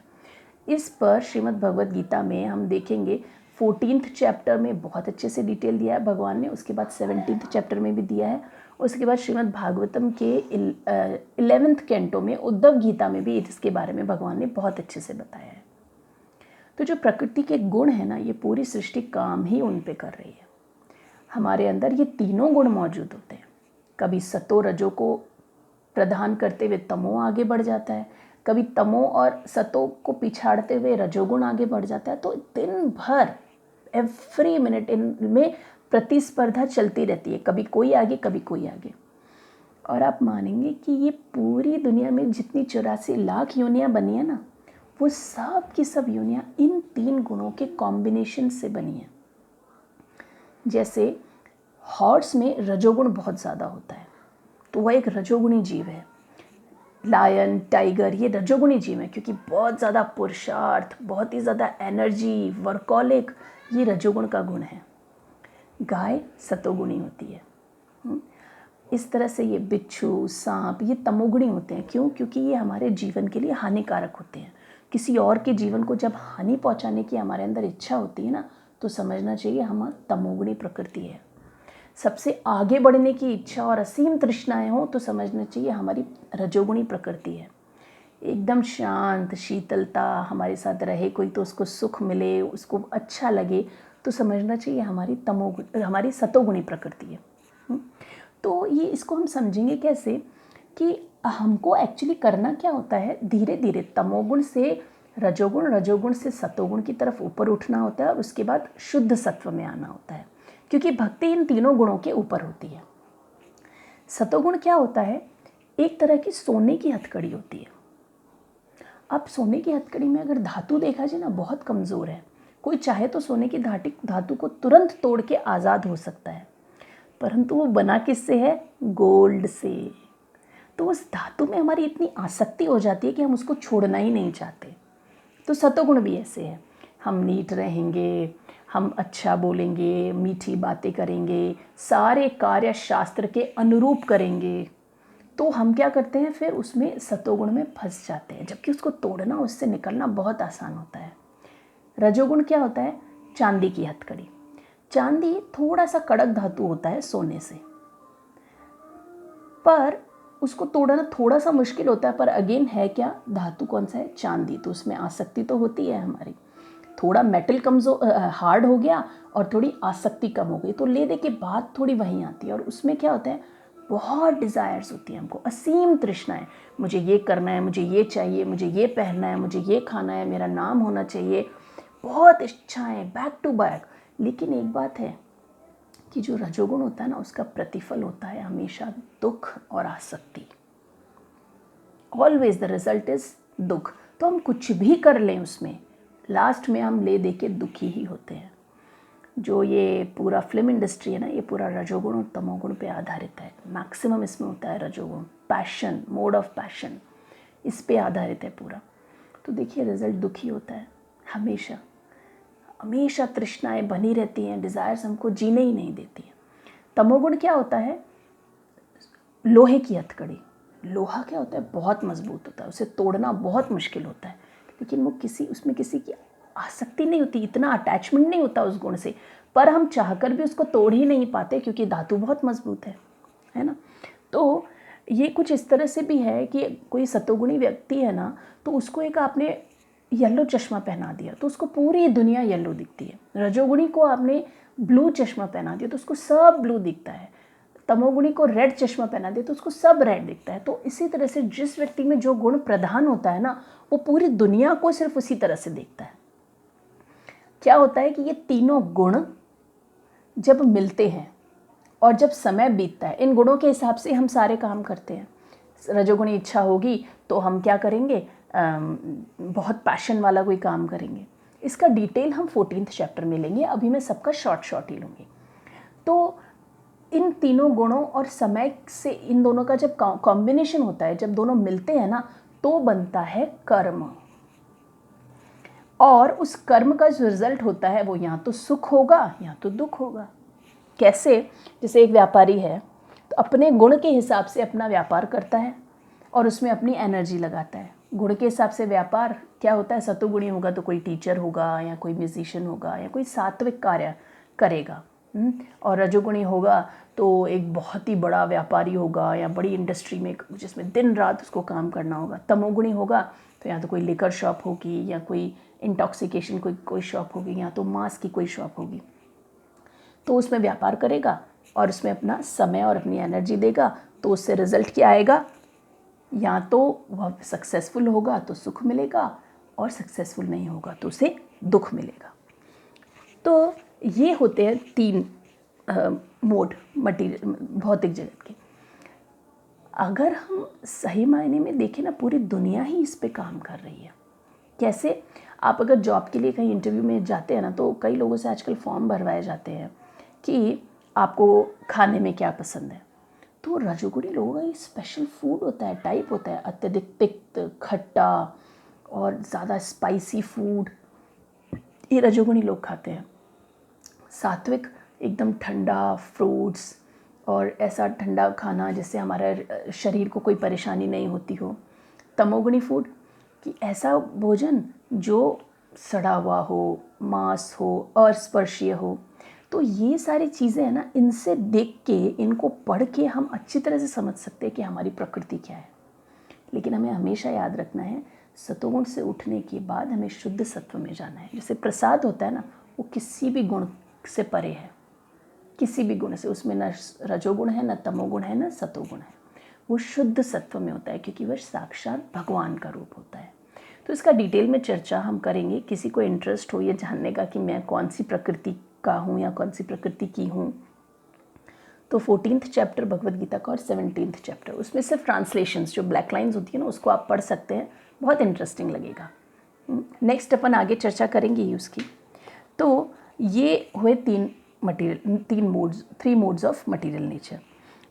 Speaker 1: इस पर श्रीमद् भगवद गीता में हम देखेंगे 14th चैप्टर में बहुत अच्छे से डिटेल दिया है भगवान ने, उसके बाद 17th चैप्टर में भी दिया है, उसके बाद श्रीमद् भागवतम के 11th कैंटो में उद्धव गीता में भी इसके बारे में भगवान ने बहुत अच्छे से बताया है। तो जो प्रकृति के गुण है ना, ये पूरी सृष्टि काम ही उन पे कर रही है। हमारे अंदर ये तीनों गुण मौजूद होते हैं। कभी सतो रजो को प्रदान करते हुए तमो आगे बढ़ जाता है, कभी तमो और सतो को पिछाड़ते हुए रजोगुण आगे बढ़ जाता है। तो दिन भर एवरी मिनट इनमें प्रतिस्पर्धा चलती रहती है, कभी कोई आगे कभी कोई आगे। और आप मानेंगे कि ये पूरी दुनिया में जितनी 84 लाख योनियाँ बनी है ना, वो सब की सब योनियाँ इन 3 गुणों के कॉम्बिनेशन से बनी है। जैसे हॉर्स में रजोगुण बहुत ज़्यादा होता है, तो वह एक रजोगुणी जीव है। लायन, टाइगर, ये रजोगुणी जीव है क्योंकि बहुत ज़्यादा पुरुषार्थ, बहुत ही ज़्यादा एनर्जी, वर्कॉलिक, ये रजोगुण का गुण है। गाय सतोगुणी होती है। इस तरह से ये बिच्छू, सांप, ये तमोगुणी होते हैं। क्यों? क्योंकि ये हमारे जीवन के लिए हानिकारक होते हैं। किसी और के जीवन को जब हानि पहुंचाने की हमारे अंदर इच्छा होती है ना, तो समझना चाहिए हमारी तमोगुणी प्रकृति है। सबसे आगे बढ़ने की इच्छा और असीम तृष्णाएं हो तो समझना चाहिए हमारी रजोगुणी प्रकृति है। एकदम शांत, शीतलता, हमारे साथ रहे कोई तो उसको सुख मिले, उसको अच्छा लगे, तो समझना चाहिए हमारी सतोगुणी प्रकृति है। तो ये इसको हम समझेंगे कैसे कि हमको एक्चुअली करना क्या होता है, धीरे धीरे तमोगुण से रजोगुण, रजोगुण से सतोगुण की तरफ ऊपर उठना होता है और उसके बाद शुद्ध सत्व में आना होता है, क्योंकि भक्ति इन तीनों गुणों के ऊपर होती है। सतोगुण क्या होता है? एक तरह की सोने की हथकड़ी होती है। अब सोने की हथकड़ी में अगर धातु देखा जाए ना, बहुत कमज़ोर है। कोई चाहे तो सोने की धातु को तुरंत तोड़ के आज़ाद हो सकता है, परंतु वो बना किससे है? गोल्ड से। तो उस धातु में हमारी इतनी आसक्ति हो जाती है कि हम उसको छोड़ना ही नहीं चाहते। तो सतोगुण भी ऐसे है। हम नीट रहेंगे, हम अच्छा बोलेंगे, मीठी बातें करेंगे, सारे कार्य शास्त्र के अनुरूप करेंगे, तो हम क्या करते हैं, फिर उसमें सतोगुण में फंस जाते हैं, जबकि उसको तोड़ना, उससे निकलना बहुत आसान होता है। रजोगुण क्या होता है? चांदी की हथकड़ी। चांदी थोड़ा सा कड़क धातु होता है सोने से, पर उसको तोड़ना थोड़ा सा मुश्किल होता है, पर अगेन है क्या? धातु कौन सा है? चांदी। तो उसमें आसक्ति तो होती है हमारी। थोड़ा मेटल हार्ड हो गया और थोड़ी आसक्ति कम हो गई, तो ले दे के बात थोड़ी वहीं आती है। और उसमें क्या होता है, बहुत डिज़ायर्स होती हैं हमको, असीम तृष्णाएं, मुझे ये करना है, मुझे ये चाहिए, मुझे ये पहनना है, मुझे ये खाना है, मेरा नाम होना चाहिए, बहुत इच्छाएं बैक टू बैक। लेकिन एक बात है कि जो रजोगुण होता है ना, उसका प्रतिफल होता है हमेशा दुख और आसक्ति। ऑलवेज द रिजल्ट इज दुख। तो हम कुछ भी कर लें उसमें, लास्ट में हम ले दे के दुखी ही होते हैं। जो ये पूरा फिल्म इंडस्ट्री है ना, ये पूरा रजोगुण और तमोगुण पे आधारित है। मैक्सिमम इसमें होता है रजोगुण, पैशन, मोड ऑफ पैशन, इस पे आधारित है पूरा। तो देखिए रिजल्ट दुखी होता है हमेशा, हमेशा तृष्णाएं बनी रहती हैं, डिज़ायर्स हमको जीने ही नहीं देती हैं। तमोगुण क्या होता है, लोहे की हथकड़ी। लोहा क्या होता है, बहुत मजबूत होता है, उसे तोड़ना बहुत मुश्किल होता है, लेकिन वो उसमें किसी की आसक्ति नहीं होती, इतना अटैचमेंट नहीं होता उस गुण से, पर हम चाहकर भी उसको तोड़ ही नहीं पाते क्योंकि धातु बहुत मजबूत है ना। तो ये कुछ इस तरह से भी है कि कोई सतोगुणी व्यक्ति है ना, तो उसको एक आपने येलो चश्मा पहना दिया तो उसको पूरी दुनिया येलो दिखती है। रजोगुणी को आपने ब्लू चश्मा पहना दिया तो उसको सब ब्लू दिखता है। तमोगुणी को रेड चश्मा पहना दिया तो उसको सब रेड दिखता है। तो इसी तरह से जिस व्यक्ति में जो गुण प्रधान होता है ना, वो पूरी दुनिया को सिर्फ उसी तरह से देखता है। क्या होता है कि ये तीनों गुण जब मिलते हैं और जब समय बीतता है, इन गुणों के हिसाब से हम सारे काम करते हैं। रजोगुणी इच्छा होगी तो हम क्या करेंगे, बहुत पैशन वाला कोई काम करेंगे। इसका डिटेल हम 14th चैप्टर में लेंगे, अभी मैं सबका शॉर्ट ही लूँगी। तो इन तीनों गुणों और समय से इन दोनों का जब कॉम्बिनेशन होता है, जब दोनों मिलते हैं ना, तो बनता है कर्म। और उस कर्म का जो रिजल्ट होता है वो या तो सुख होगा या तो दुख होगा। कैसे, जैसे एक व्यापारी है तो अपने गुण के हिसाब से अपना व्यापार करता है और उसमें अपनी एनर्जी लगाता है। गुण के हिसाब से व्यापार क्या होता है, सतोगुणी होगा तो कोई टीचर होगा या कोई म्यूजिशियन होगा या कोई सात्विक कार्य करेगा, और रजोगुणी होगा तो एक बहुत ही बड़ा व्यापारी होगा या बड़ी इंडस्ट्री में जिसमें दिन रात उसको काम करना होगा। तमोगुणी होगा तो या तो कोई लिकर शॉप होगी या कोई इंटॉक्सिकेशन कोई शॉप होगी या तो मांस की कोई शॉप होगी। तो उसमें व्यापार करेगा और उसमें अपना समय और अपनी एनर्जी देगा, तो उससे रिजल्ट क्या आएगा, या तो वह सक्सेसफुल होगा तो सुख मिलेगा और सक्सेसफुल नहीं होगा तो उसे दुख मिलेगा। तो ये होते हैं तीन मोड मटीरियल भौतिक जगत के। अगर हम सही मायने में देखें ना, पूरी दुनिया ही इस पे काम कर रही है। कैसे, आप अगर जॉब के लिए कहीं इंटरव्यू में जाते हैं ना, तो कई लोगों से आजकल फॉर्म भरवाए जाते हैं कि आपको खाने में क्या पसंद है। तो रजोगुणी लोगों का ये स्पेशल फूड होता है, टाइप होता है, अत्यधिक तिक्त, खट्टा और ज़्यादा स्पाइसी फूड, ये रजोगुणी लोग खाते हैं। सात्विक एकदम ठंडा फ्रूट्स और ऐसा ठंडा खाना जिससे हमारा शरीर को कोई परेशानी नहीं होती हो। तमोगुणी फूड कि ऐसा भोजन जो सड़ा हुआ हो, मांस हो, अस्पर्शीय हो। तो ये सारी चीज़ें हैं ना, इनसे देख के, इनको पढ़ के हम अच्छी तरह से समझ सकते हैं कि हमारी प्रकृति क्या है। लेकिन हमें हमेशा याद रखना है, सतोगुण से उठने के बाद हमें शुद्ध सत्व में जाना है। जैसे प्रसाद होता है ना, वो किसी भी गुण से परे है, किसी भी गुण से, उसमें न रजोगुण है, न तमोगुण है, न सतोगुण है। वो शुद्ध सत्व में होता है क्योंकि वह साक्षात भगवान का रूप होता है। तो इसका डिटेल में चर्चा हम करेंगे। किसी को इंटरेस्ट हो ये जानने का कि मैं कौन सी प्रकृति का हूँ या कौन सी प्रकृति की हूँ, तो 14th चैप्टर भगवद गीता का और 17th चैप्टर, उसमें सिर्फ ट्रांसलेशंस जो ब्लैक लाइन्स होती है ना, उसको आप पढ़ सकते हैं, बहुत इंटरेस्टिंग लगेगा। नेक्स्ट अपन आगे चर्चा करेंगे ही उसकी। तो ये हुए three modes of material nature.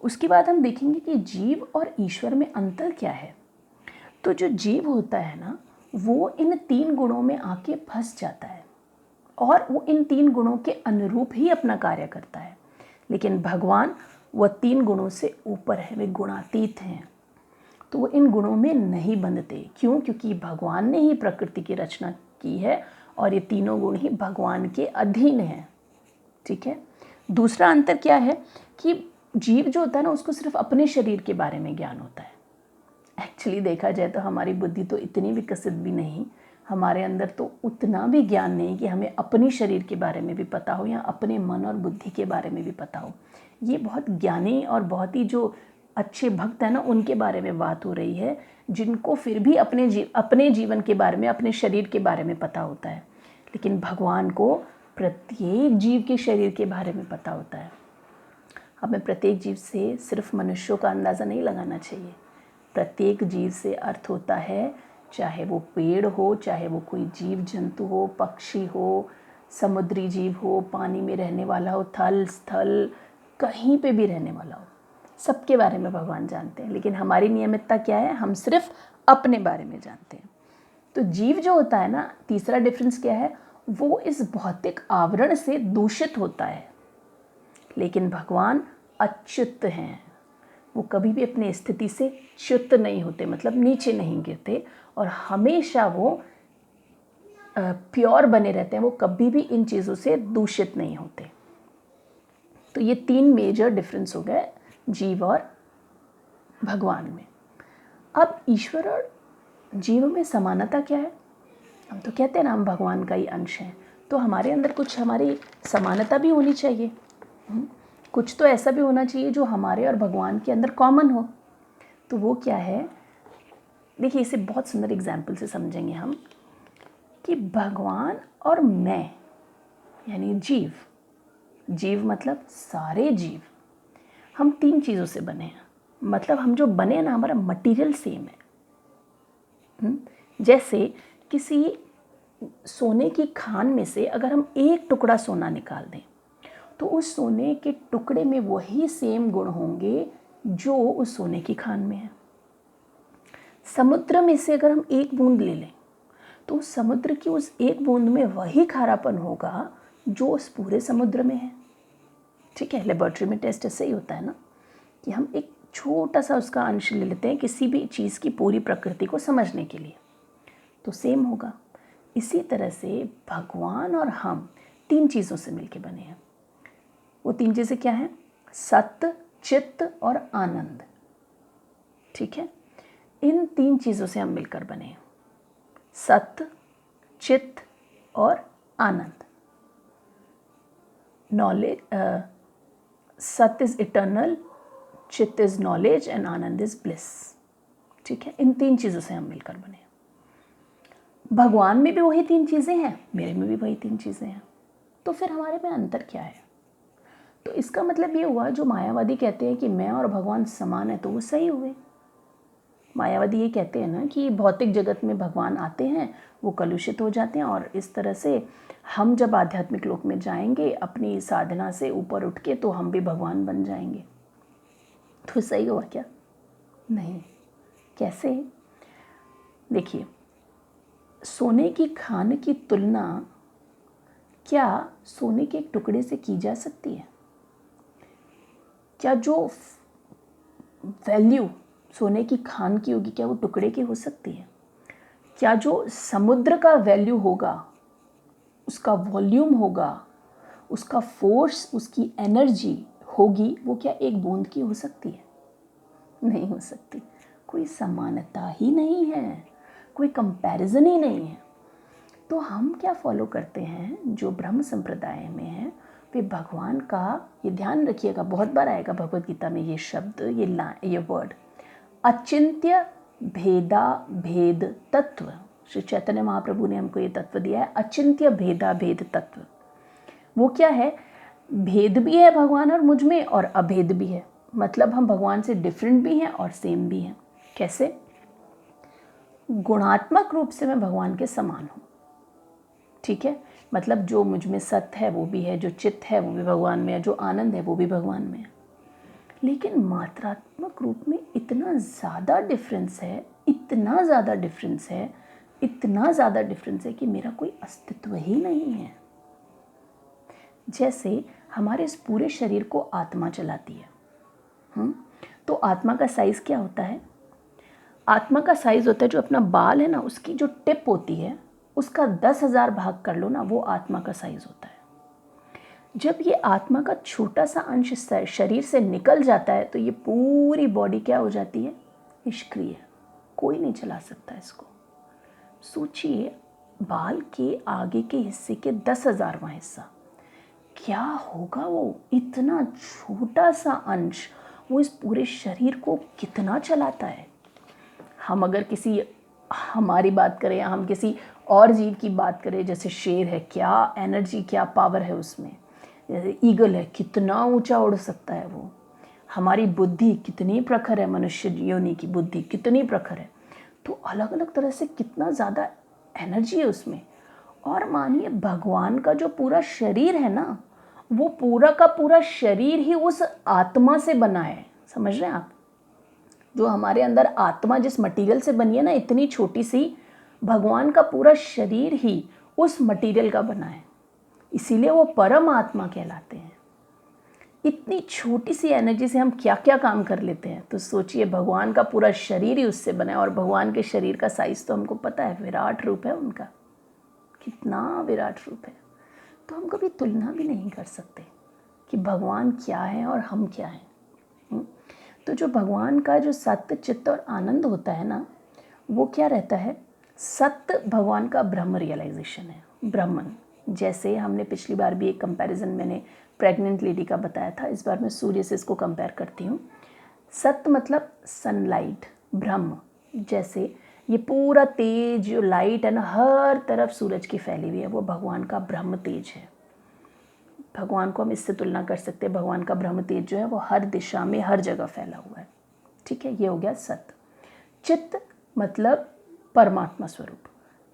Speaker 1: उसके बाद हम देखेंगे कि जीव और ईश्वर में अंतर क्या है। तो जो जीव होता है ना, वो इन तीन गुणों में आके फंस जाता है और वो इन तीन गुणों के अनुरूप ही अपना कार्य करता है। लेकिन भगवान वह तीन गुणों से ऊपर है, वे गुणातीत हैं, तो वो इन गुणों में नहीं बंधते। क्यों? क्योंकि भगवान ने ही प्रकृति की रचना की है और ये तीनों गुण ही भगवान के अधीन हैं। ठीक है। दूसरा अंतर क्या है कि जीव जो होता है ना, उसको सिर्फ अपने शरीर के बारे में ज्ञान होता है। एक्चुअली देखा जाए तो हमारी बुद्धि तो इतनी विकसित भी नहीं, हमारे अंदर तो उतना भी ज्ञान नहीं कि हमें अपने शरीर के बारे में भी पता हो या अपने मन और बुद्धि के बारे में भी पता हो। ये बहुत ज्ञानी और बहुत ही जो अच्छे भक्त हैं ना, उनके बारे में बात हो रही है, जिनको फिर भी अपने जीवन के बारे में, अपने शरीर के बारे में पता होता है। लेकिन भगवान को प्रत्येक जीव के शरीर के बारे में पता होता है। हमें प्रत्येक जीव से सिर्फ मनुष्यों का अंदाज़ा नहीं लगाना चाहिए। प्रत्येक जीव से अर्थ होता है, चाहे वो पेड़ हो, चाहे वो कोई जीव जंतु हो, पक्षी हो, समुद्री जीव हो, पानी में रहने वाला हो, थल स्थल कहीं पे भी रहने वाला हो, सबके बारे में भगवान जानते हैं। लेकिन हमारी नियमितता क्या है, हम सिर्फ अपने बारे में जानते हैं। तो जीव जो होता है ना, तीसरा डिफरेंस क्या है, वो इस भौतिक आवरण से दूषित होता है। लेकिन भगवान अच्युत हैं, वो कभी भी अपनी स्थिति से च्युत नहीं होते, मतलब नीचे नहीं गिरते, और हमेशा वो प्योर बने रहते हैं। वो कभी भी इन चीज़ों से दूषित नहीं होते। तो ये 3 मेजर डिफरेंस हो गए जीव और भगवान में। अब ईश्वर और जीव में समानता क्या है? हम तो कहते हैं ना, हम भगवान का ही अंश हैं, तो हमारे अंदर कुछ हमारी समानता भी होनी चाहिए। कुछ तो ऐसा भी होना चाहिए जो हमारे और भगवान के अंदर कॉमन हो। तो वो क्या है? देखिए, इसे बहुत सुंदर एग्जाम्पल से समझेंगे हम कि भगवान और मैं, यानी जीव, जीव मतलब सारे जीव, हम 3 चीज़ों से बने हैं। मतलब हम जो बने हैं ना, हमारा मटेरियल सेम है। जैसे किसी सोने की खान में से अगर हम एक टुकड़ा सोना निकाल दें, तो उस सोने के टुकड़े में वही सेम गुण होंगे जो उस सोने की खान में है। समुद्र में से अगर हम एक बूंद ले लें, तो उस समुद्र की उस एक बूंद में वही खारापन होगा जो उस पूरे समुद्र में है। ठीक है, लेबोरेटरी में टेस्ट ऐसे ही होता है ना, कि हम एक छोटा सा उसका अंश ले लेते हैं किसी भी चीज़ की पूरी प्रकृति को समझने के लिए, तो सेम होगा। इसी तरह से भगवान और हम 3 चीज़ों से मिलके बने हैं। वो 3 चीज़ें क्या हैं? सत्य, चित्त और आनंद। ठीक है, इन 3 चीज़ों से हम मिलकर बने हैं, सत्य, चित्त और आनंद। नॉलेज, सत्य इज इटर्नल, चित्त is knowledge and Anand is bliss. ठीक है, इन 3 चीज़ों से हम मिलकर बने हैं। भगवान में भी वही 3 चीज़ें हैं, मेरे में भी वही 3 चीज़ें हैं। तो फिर हमारे में अंतर क्या है? तो इसका मतलब ये हुआ, जो मायावादी कहते हैं कि मैं और भगवान समान है, तो वो सही हुए। मायावादी ये कहते हैं ना कि भौतिक जगत में भगवान आते हैं, वो कलुषित हो जाते हैं, और इस तरह से हम जब आध्यात्मिक लोक में जाएंगे अपनी साधना से ऊपर उठ के, तो हम भी भगवान बन जाएंगे। तो सही हुआ क्या? नहीं। कैसे? देखिए, सोने की खान की तुलना क्या सोने के एक टुकड़े से की जा सकती है? क्या जो वैल्यू सोने की खान की होगी, क्या वो टुकड़े की हो सकती है? क्या जो समुद्र का वैल्यू होगा, उसका वॉल्यूम होगा, उसका फोर्स, उसकी एनर्जी होगी, वो क्या एक बूंद की हो सकती है? नहीं हो सकती। कोई समानता ही नहीं है, कोई कंपैरिजन ही नहीं है। तो हम क्या फॉलो करते हैं, जो ब्रह्म संप्रदाय में है, वे भगवान का, ये ध्यान रखिएगा, बहुत बार आएगा भगवद गीता में ये शब्द, ये वर्ड, अचिंत्य भेदा भेद तत्व। श्री चैतन्य महाप्रभु ने हमको ये तत्व दिया है, अचिंत्य भेदा भेद तत्व। वो क्या है? भेद भी है भगवान और मुझ में, और अभेद भी है। मतलब हम भगवान से डिफरेंट भी हैं और सेम भी हैं। कैसे? गुणात्मक रूप से मैं भगवान के समान हूँ। ठीक है, मतलब जो मुझ में सत्य है वो भी है, जो चित्त है वो भी भगवान में है, जो आनंद है वो भी भगवान में है। लेकिन मात्रात्मक रूप में इतना ज़्यादा डिफरेंस है, इतना ज़्यादा डिफरेंस है, इतना ज़्यादा डिफरेंस है कि मेरा कोई अस्तित्व ही नहीं है। जैसे हमारे इस पूरे शरीर को आत्मा चलाती है। तो आत्मा का साइज़ क्या होता है? आत्मा का साइज़ होता है, जो अपना बाल है ना, उसकी जो टिप होती है, उसका 10,000 भाग कर लो ना, वो आत्मा का साइज़ होता है। जब ये आत्मा का छोटा सा अंश शरीर से निकल जाता है, तो ये पूरी बॉडी क्या हो जाती है? निष्क्रिय। कोई नहीं चला सकता इसको। सोचिए, बाल के आगे के हिस्से के 10,000वां हिस्सा। क्या होगा वो, इतना छोटा सा अंश वो इस पूरे शरीर को कितना चलाता है। हम अगर किसी हमारी बात करें या हम किसी और जीव की बात करें, जैसे शेर है, क्या एनर्जी क्या पावर है उसमें। जैसे ईगल है, कितना ऊंचा उड़ सकता है वो। हमारी बुद्धि कितनी प्रखर है, मनुष्य योनि की बुद्धि कितनी प्रखर है। तो अलग अलग तरह से कितना ज़्यादा एनर्जी है उसमें। और मानिए भगवान का जो पूरा शरीर है ना, वो पूरा का पूरा शरीर ही उस आत्मा से बना है। समझ रहे हैं आप? जो हमारे अंदर आत्मा जिस मटेरियल से बनी है ना, इतनी छोटी सी, भगवान का पूरा शरीर ही उस मटेरियल का बना है। इसीलिए वो परम आत्मा कहलाते हैं। इतनी छोटी सी एनर्जी से हम क्या क्या काम कर लेते हैं। तो सोचिए, भगवान का पूरा शरीर ही उससे बना है। और भगवान के शरीर का साइज तो हमको पता है, विराट रूप है उनका, कितना विराट रूप है। तो हम कभी तुलना भी नहीं कर सकते कि भगवान क्या है और हम क्या हैं। तो जो भगवान का जो सत्य, चित्त और आनंद होता है ना, वो क्या रहता है? सत्य भगवान का ब्रह्म रियलाइजेशन है, ब्रह्मन। जैसे हमने पिछली बार भी एक कंपैरिजन मैंने प्रेग्नेंट लेडी का बताया था, इस बार मैं सूर्य से इसको कंपेयर करती हूँ। सत्य मतलब सनलाइट, ब्रह्म। जैसे ये पूरा तेज जो लाइट है ना, हर तरफ सूरज की फैली हुई है, वो भगवान का ब्रह्म तेज है। भगवान को हम इससे तुलना कर सकते हैं, भगवान का ब्रह्म तेज जो है वो हर दिशा में हर जगह फैला हुआ है। ठीक है, ये हो गया सत्य। चित्त मतलब परमात्मा स्वरूप।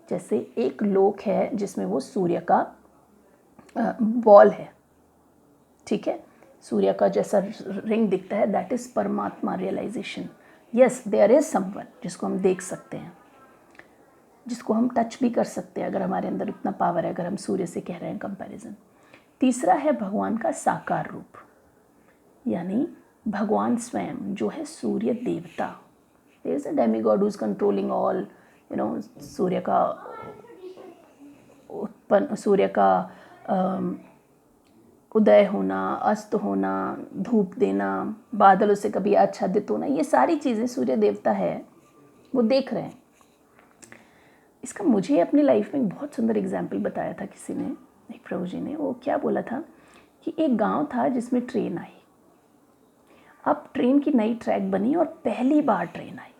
Speaker 1: जैसे एक लोक है जिसमें वो सूर्य का बॉल है, ठीक है, सूर्य का जैसा रिंग दिखता है, that is Paramatma realization. Yes, there is someone जिसको हम देख सकते हैं, जिसको हम टच भी कर सकते हैं, अगर हमारे अंदर उतना पावर है, अगर हम सूर्य से कह रहे हैं कंपैरिजन। तीसरा है भगवान का साकार रूप, यानी भगवान स्वयं जो है सूर्य देवता। There is a demigod who is controlling all, Surya का उत्पन्न, सूर्य का उदय होना, अस्त होना, धूप देना, बादलों से कभी आच्छादित होना, ये सारी चीज़ें सूर्य देवता है, वो देख रहे हैं। इसका मुझे अपनी लाइफ में एक बहुत सुंदर एग्जाम्पल बताया था किसी ने, एक प्रभु जी ने। वो क्या बोला था कि एक गांव था जिसमें ट्रेन आई। अब ट्रेन की नई ट्रैक बनी और पहली बार ट्रेन आई।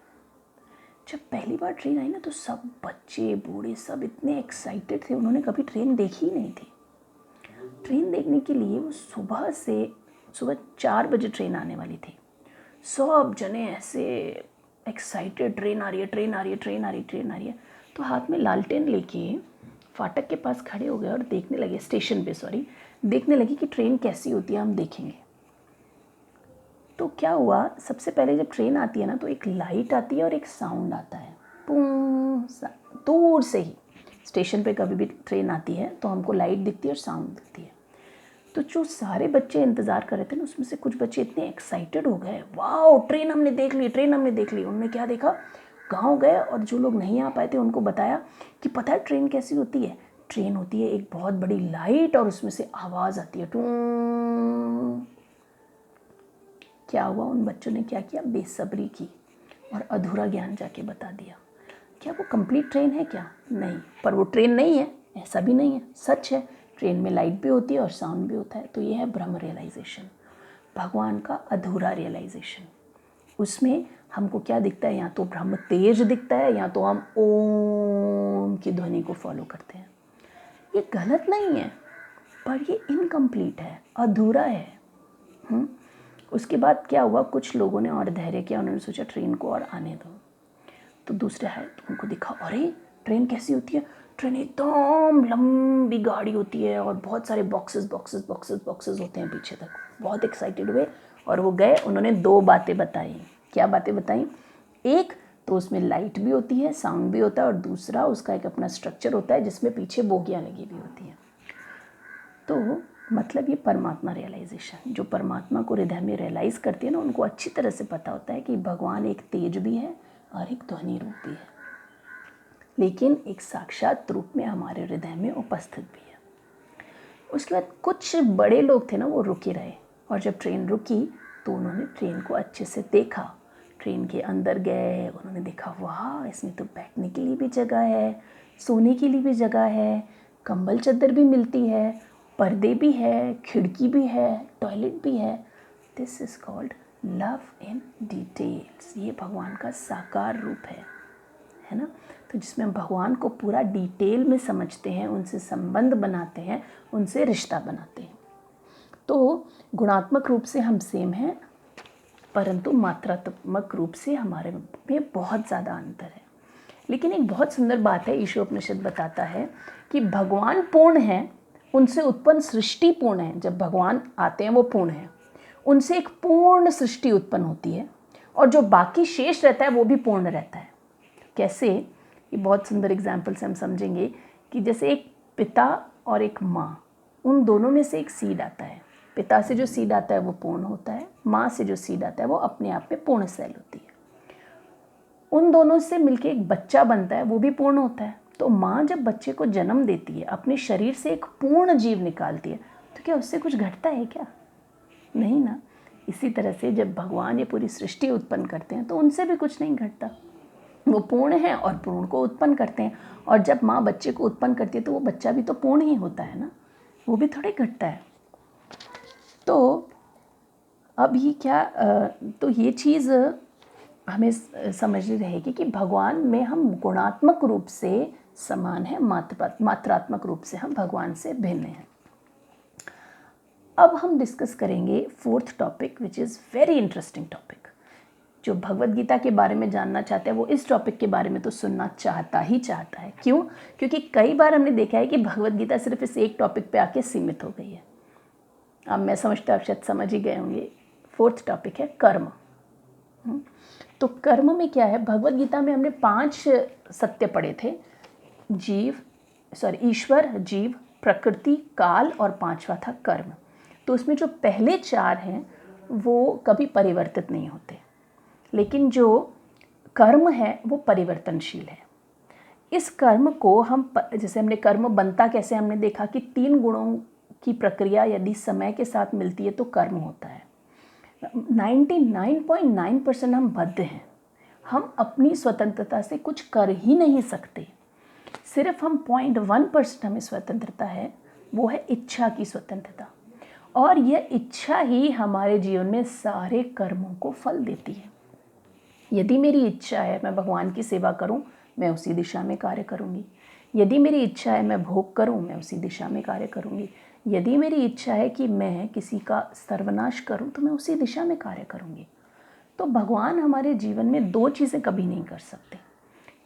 Speaker 1: जब पहली बार ट्रेन आई ना, तो सब बच्चे बूढ़े सब इतने एक्साइटेड थे, उन्होंने कभी ट्रेन देखी ही नहीं थी। ट्रेन देखने के लिए वो सुबह 4 बजे ट्रेन आने वाली थी। सब जने ऐसे एक्साइटेड, ट्रेन आ रही है, ट्रेन आ रही है, ट्रेन आ रही है, ट्रेन आ रही है। तो हाथ में लालटेन लेके फाटक के पास खड़े हो गए और देखने लगे, स्टेशन पे सॉरी, देखने लगे कि ट्रेन कैसी होती है, हम देखेंगे। तो क्या हुआ, सबसे पहले जब ट्रेन आती है ना, तो एक लाइट आती है और एक साउंड आता है, पूम, दूर से ही। स्टेशन पे कभी भी ट्रेन आती है तो हमको लाइट दिखती है और साउंड दिखती है। तो जो सारे बच्चे इंतज़ार कर रहे थे ना, उसमें से कुछ बच्चे इतने एक्साइटेड हो गए, वाओ ट्रेन हमने देख ली, ट्रेन हमने देख ली। उन्होंने क्या देखा, गांव गए और जो लोग नहीं आ पाए थे उनको बताया कि पता है ट्रेन कैसी होती है। ट्रेन होती है एक बहुत बड़ी लाइट और उसमें से आवाज़ आती है, टूं। क्या हुआ, उन बच्चों ने क्या किया, बेसब्री की और अधूरा ज्ञान जाके बता दिया। क्या वो कंप्लीट ट्रेन है क्या? नहीं, पर वो ट्रेन नहीं है, ऐसा भी नहीं है, सच है। ट्रेन में लाइट भी होती है और साउंड भी होता है। तो ये है ब्रह्म रियलाइजेशन, भगवान का अधूरा रियलाइजेशन। उसमें हमको क्या दिखता है, या तो ब्रह्म तेज दिखता है, या तो हम ओम की ध्वनि को फॉलो करते हैं। ये गलत नहीं है, पर ये इनकम्प्लीट है, अधूरा है। उसके बाद क्या हुआ, कुछ लोगों ने और धैर्य किया, उन्होंने सोचा ट्रेन को और आने दो। तो दूसरे है तो उनको दिखा, अरे ट्रेन कैसी होती है, ट्रेन एकदम लंबी गाड़ी होती है और बहुत सारे बॉक्सेस बॉक्सेस बॉक्सेस बॉक्सेस होते हैं पीछे तक। बहुत एक्साइटेड हुए और वो गए, उन्होंने 2 बातें बताई। क्या बातें बताई? एक तो उसमें लाइट भी होती है, साउंड भी होता है, और दूसरा उसका एक अपना स्ट्रक्चर होता है जिसमें पीछे बोगियाँ लगी भी होती हैं। तो मतलब ये परमात्मा रियलाइजेशन, जो परमात्मा को हृदय में रियलाइज़ करती है ना, उनको अच्छी तरह से पता होता है कि भगवान एक तेज भी है और एक ध्वनि रूप भी है, लेकिन एक साक्षात रूप में हमारे हृदय में उपस्थित भी है। उसके बाद कुछ बड़े लोग थे ना, वो रुके रहे, और जब ट्रेन रुकी तो उन्होंने ट्रेन को अच्छे से देखा। ट्रेन के अंदर गए, उन्होंने देखा वाह इसमें तो बैठने के लिए भी जगह है, सोने के लिए भी जगह है, कंबल चादर भी मिलती है, पर्दे भी है, खिड़की भी है, टॉयलेट भी है। This is called love in details. ये भगवान का साकार रूप है ना। तो जिसमें हम भगवान को पूरा डिटेल में समझते हैं, उनसे संबंध बनाते हैं, उनसे रिश्ता बनाते हैं। तो गुणात्मक रूप से हम सेम हैं, परंतु मात्रात्मक रूप से हमारे में बहुत ज़्यादा अंतर है। लेकिन एक बहुत सुंदर बात है, ईशोपनिषद बताता है कि भगवान पूर्ण हैं, उनसे उत्पन्न सृष्टि पूर्ण है। जब भगवान आते हैं वो पूर्ण है, उनसे एक पूर्ण सृष्टि उत्पन्न होती है, और जो बाकी शेष रहता है वो भी पूर्ण रहता है। कैसे? ये बहुत सुंदर एग्जाम्पल से हम समझेंगे कि जैसे एक पिता और एक माँ, उन दोनों में से एक सीड आता है। पिता से जो सीड आता है वो पूर्ण होता है, माँ से जो सीड आता है वो अपने आप में पूर्ण सेल होती है। उन दोनों से मिलके एक बच्चा बनता है, वो भी पूर्ण होता है। तो माँ जब बच्चे को जन्म देती है, अपने शरीर से एक पूर्ण जीव निकालती है, तो क्या उससे कुछ घटता है क्या? नहीं ना। इसी तरह से जब भगवान ये पूरी सृष्टि उत्पन्न करते हैं तो उनसे भी कुछ नहीं घटता। वो पूर्ण है और पूर्ण को उत्पन्न करते हैं। और जब माँ बच्चे को उत्पन्न करती है तो वो बच्चा भी तो पूर्ण ही होता है ना, वो भी थोड़े घटता है। तो अब ये क्या तो ये चीज़ हमें समझनी रहेगी कि भगवान में हम गुणात्मक रूप से समान हैं, मात्रात्मक रूप से हम भगवान से भिन्न हैं। अब हम डिस्कस करेंगे fourth topic, which is very interesting topic. जो भगवत गीता के बारे में जानना चाहते हैं वो इस टॉपिक के बारे में तो सुनना चाहता है। क्यों? क्योंकि कई बार हमने देखा है कि भगवत गीता सिर्फ इस एक टॉपिक पे आके सीमित हो गई है। अब मैं समझता हूँ आप शायद समझ ही गए होंगे। फोर्थ टॉपिक है कर्म। तो कर्म में क्या है? भगवत गीता में हमने 5 सत्य पढ़े थे, ईश्वर, जीव, प्रकृति, काल, और 5वां था कर्म। तो उसमें जो पहले 4 हैं वो कभी परिवर्तित नहीं होते, लेकिन जो कर्म है वो परिवर्तनशील है। इस कर्म को हम जैसे हमने कर्म बनता कैसे हमने देखा कि 3 गुणों की प्रक्रिया यदि समय के साथ मिलती है तो कर्म होता है। 99.9% हम बद्ध हैं, हम अपनी स्वतंत्रता से कुछ कर ही नहीं सकते। सिर्फ हम 0.1% हमें स्वतंत्रता है, वो है इच्छा की स्वतंत्रता। और यह इच्छा ही हमारे जीवन में सारे कर्मों को फल देती है। यदि मेरी इच्छा है मैं भगवान की सेवा करूं, मैं उसी दिशा में कार्य करूंगी। यदि मेरी इच्छा है मैं भोग करूं, मैं उसी दिशा में कार्य करूंगी। यदि मेरी इच्छा है कि मैं किसी का सर्वनाश करूं, तो मैं उसी दिशा में कार्य करूंगी। तो भगवान हमारे जीवन में 2 चीज़ें कभी नहीं कर सकते।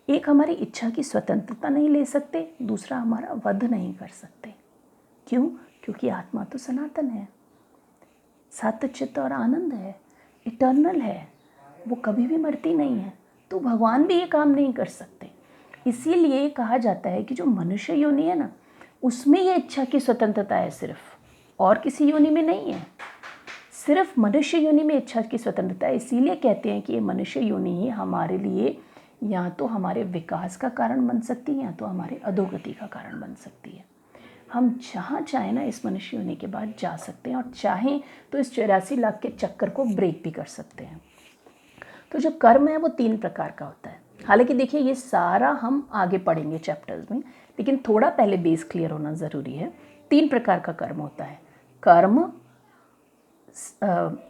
Speaker 1: एक, हमारी इच्छा की स्वतंत्रता नहीं ले सकते, दूसरा हमारा वध नहीं कर सकते। क्यों? क्योंकि आत्मा तो सनातन है, सत्य, चित्त और आनंद है, इटर्नल है, वो कभी भी मरती नहीं है। तो भगवान भी ये काम नहीं कर सकते। इसीलिए कहा जाता है कि जो मनुष्य योनि है ना, उसमें ये इच्छा की स्वतंत्रता है सिर्फ, और किसी योनि में नहीं है। सिर्फ मनुष्य योनि में इच्छा की स्वतंत्रता है। इसीलिए कहते हैं कि ये मनुष्य योनि ही हमारे लिए या तो हमारे विकास का कारण बन सकती है या तो हमारे अधोगति का कारण बन सकती है। हम जहाँ चाहें ना इस मनुष्य योनि के बाद जा सकते हैं, और चाहें तो इस 84 लाख के चक्कर को ब्रेक भी कर सकते हैं। तो जो कर्म है वो 3 प्रकार का होता है। हालांकि देखिए ये सारा हम आगे पढ़ेंगे चैप्टर्स में, लेकिन थोड़ा पहले बेस क्लियर होना ज़रूरी है। 3 प्रकार का कर्म होता है, कर्म,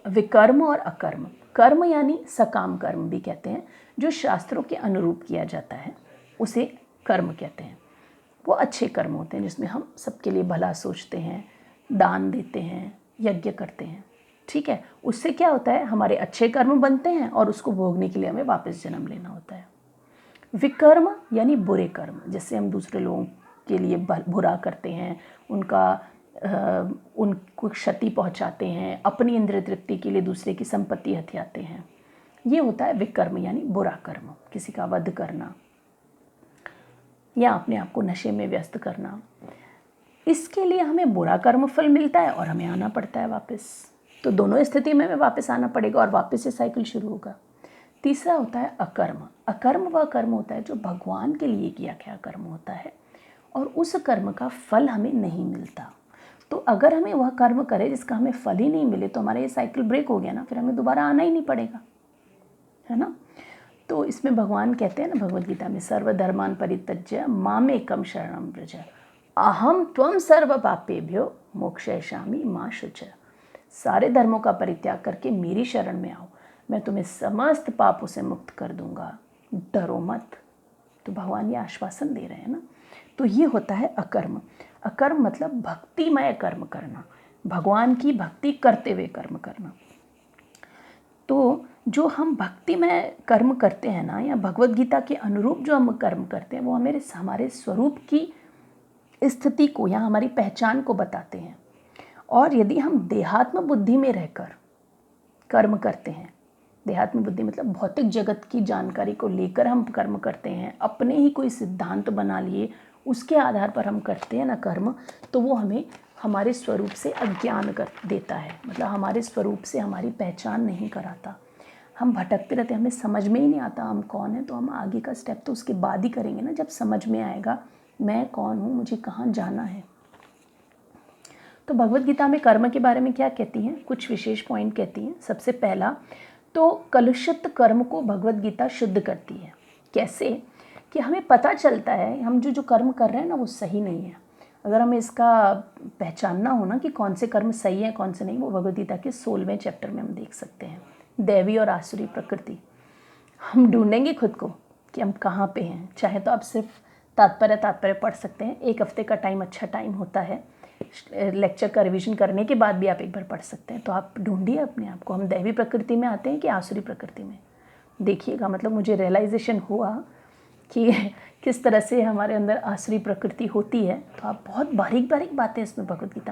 Speaker 1: विकर्म और अकर्म। कर्म यानी सकाम कर्म भी कहते हैं, जो शास्त्रों के अनुरूप किया जाता है उसे कर्म कहते हैं। वो अच्छे कर्म होते हैं जिसमें हम सबके लिए भला सोचते हैं, दान देते हैं, यज्ञ करते हैं। ठीक है, उससे क्या होता है, हमारे अच्छे कर्म बनते हैं और उसको भोगने के लिए हमें वापस जन्म लेना होता है। विकर्म यानी बुरे कर्म, जिससे हम दूसरे लोगों के लिए बुरा करते हैं, उनको क्षति पहुंचाते हैं, अपनी इंद्रिय तृप्ति के लिए दूसरे की संपत्ति हथियाते हैं। ये होता है विकर्म यानी बुरा कर्म, किसी का वध करना या अपने आप को नशे में व्यस्त करना। इसके लिए हमें बुरा कर्म फल मिलता है और हमें आना पड़ता है वापस। तो दोनों स्थिति में हमें वापस आना पड़ेगा और वापस से साइकिल शुरू होगा। तीसरा होता है अकर्म। अकर्म वह कर्म होता है जो भगवान के लिए किया गया कर्म होता है और उस कर्म का फल हमें नहीं मिलता। तो अगर हमें वह कर्म करे जिसका हमें फल ही नहीं मिले तो हमारा ये साइकिल ब्रेक हो गया ना, फिर हमें दोबारा आना ही नहीं पड़ेगा, है ना। तो इसमें भगवान कहते हैं ना भगवद गीता में, सर्वधर्मान परित्यज्य मामेकं शरणं व्रज अहम त्वं सर्व पापेभ्यो मोक्षयिष्यामि मा शुच। सारे धर्मों का परित्याग करके मेरी शरण में आओ, मैं तुम्हें समस्त पापों से मुक्त कर दूंगा, डरो मत। तो भगवान ये आश्वासन दे रहे हैं ना। तो ये होता है अकर्म। अकर्म मतलब भक्तिमय कर्म करना, भगवान की भक्ति करते हुए कर्म करना। तो जो हम भक्तिमय कर्म करते हैं ना, या भगवद गीता के अनुरूप जो हम कर्म करते हैं, वो हमारे स्वरूप की स्थिति को या हमारी पहचान को बताते हैं। और यदि हम देहात्म बुद्धि में रहकर कर्म करते हैं, देहात्म बुद्धि मतलब भौतिक जगत की जानकारी को लेकर हम कर्म करते हैं, अपने ही कोई सिद्धांत बना लिए उसके आधार पर हम करते हैं ना कर्म, तो वो हमें हमारे स्वरूप से अज्ञान कर देता है, मतलब हमारे स्वरूप से हमारी पहचान नहीं कराता। हम भटकते रहते हैं, हमें समझ में ही नहीं आता हम कौन हैं। तो हम आगे का स्टेप तो उसके बाद ही करेंगे ना, जब समझ में आएगा मैं कौन हूँ, मुझे कहाँ जाना है। तो भगवद गीता में कर्म के बारे में क्या कहती हैं, कुछ विशेष पॉइंट कहती हैं। सबसे पहला तो कलुषित कर्म को भगवद गीता शुद्ध करती है। कैसे कि हमें पता चलता है हम जो कर्म कर रहे हैं ना वो सही नहीं है। अगर हमें इसका पहचानना हो ना कि कौन से कर्म सही है कौन से नहीं, वो भगवद गीता के 16वें चैप्टर में हम देख सकते हैं, दैवी और आसुरी प्रकृति। हम ढूंढेंगे खुद को कि हम कहाँ पे हैं। चाहे तो आप सिर्फ तात्पर्य पढ़ सकते हैं, 1 हफ्ते का टाइम अच्छा टाइम होता है, लेक्चर का रिवीजन करने के बाद भी आप एक बार पढ़ सकते हैं। तो आप ढूंढिए अपने आप को, हम दैवी प्रकृति में आते हैं कि आसुरी प्रकृति में। देखिएगा, मतलब मुझे रियलाइजेशन हुआ कि किस तरह से हमारे अंदर आसुरी प्रकृति होती है। तो आप बहुत बारीक बारीक बातें इसमें भगवद गीता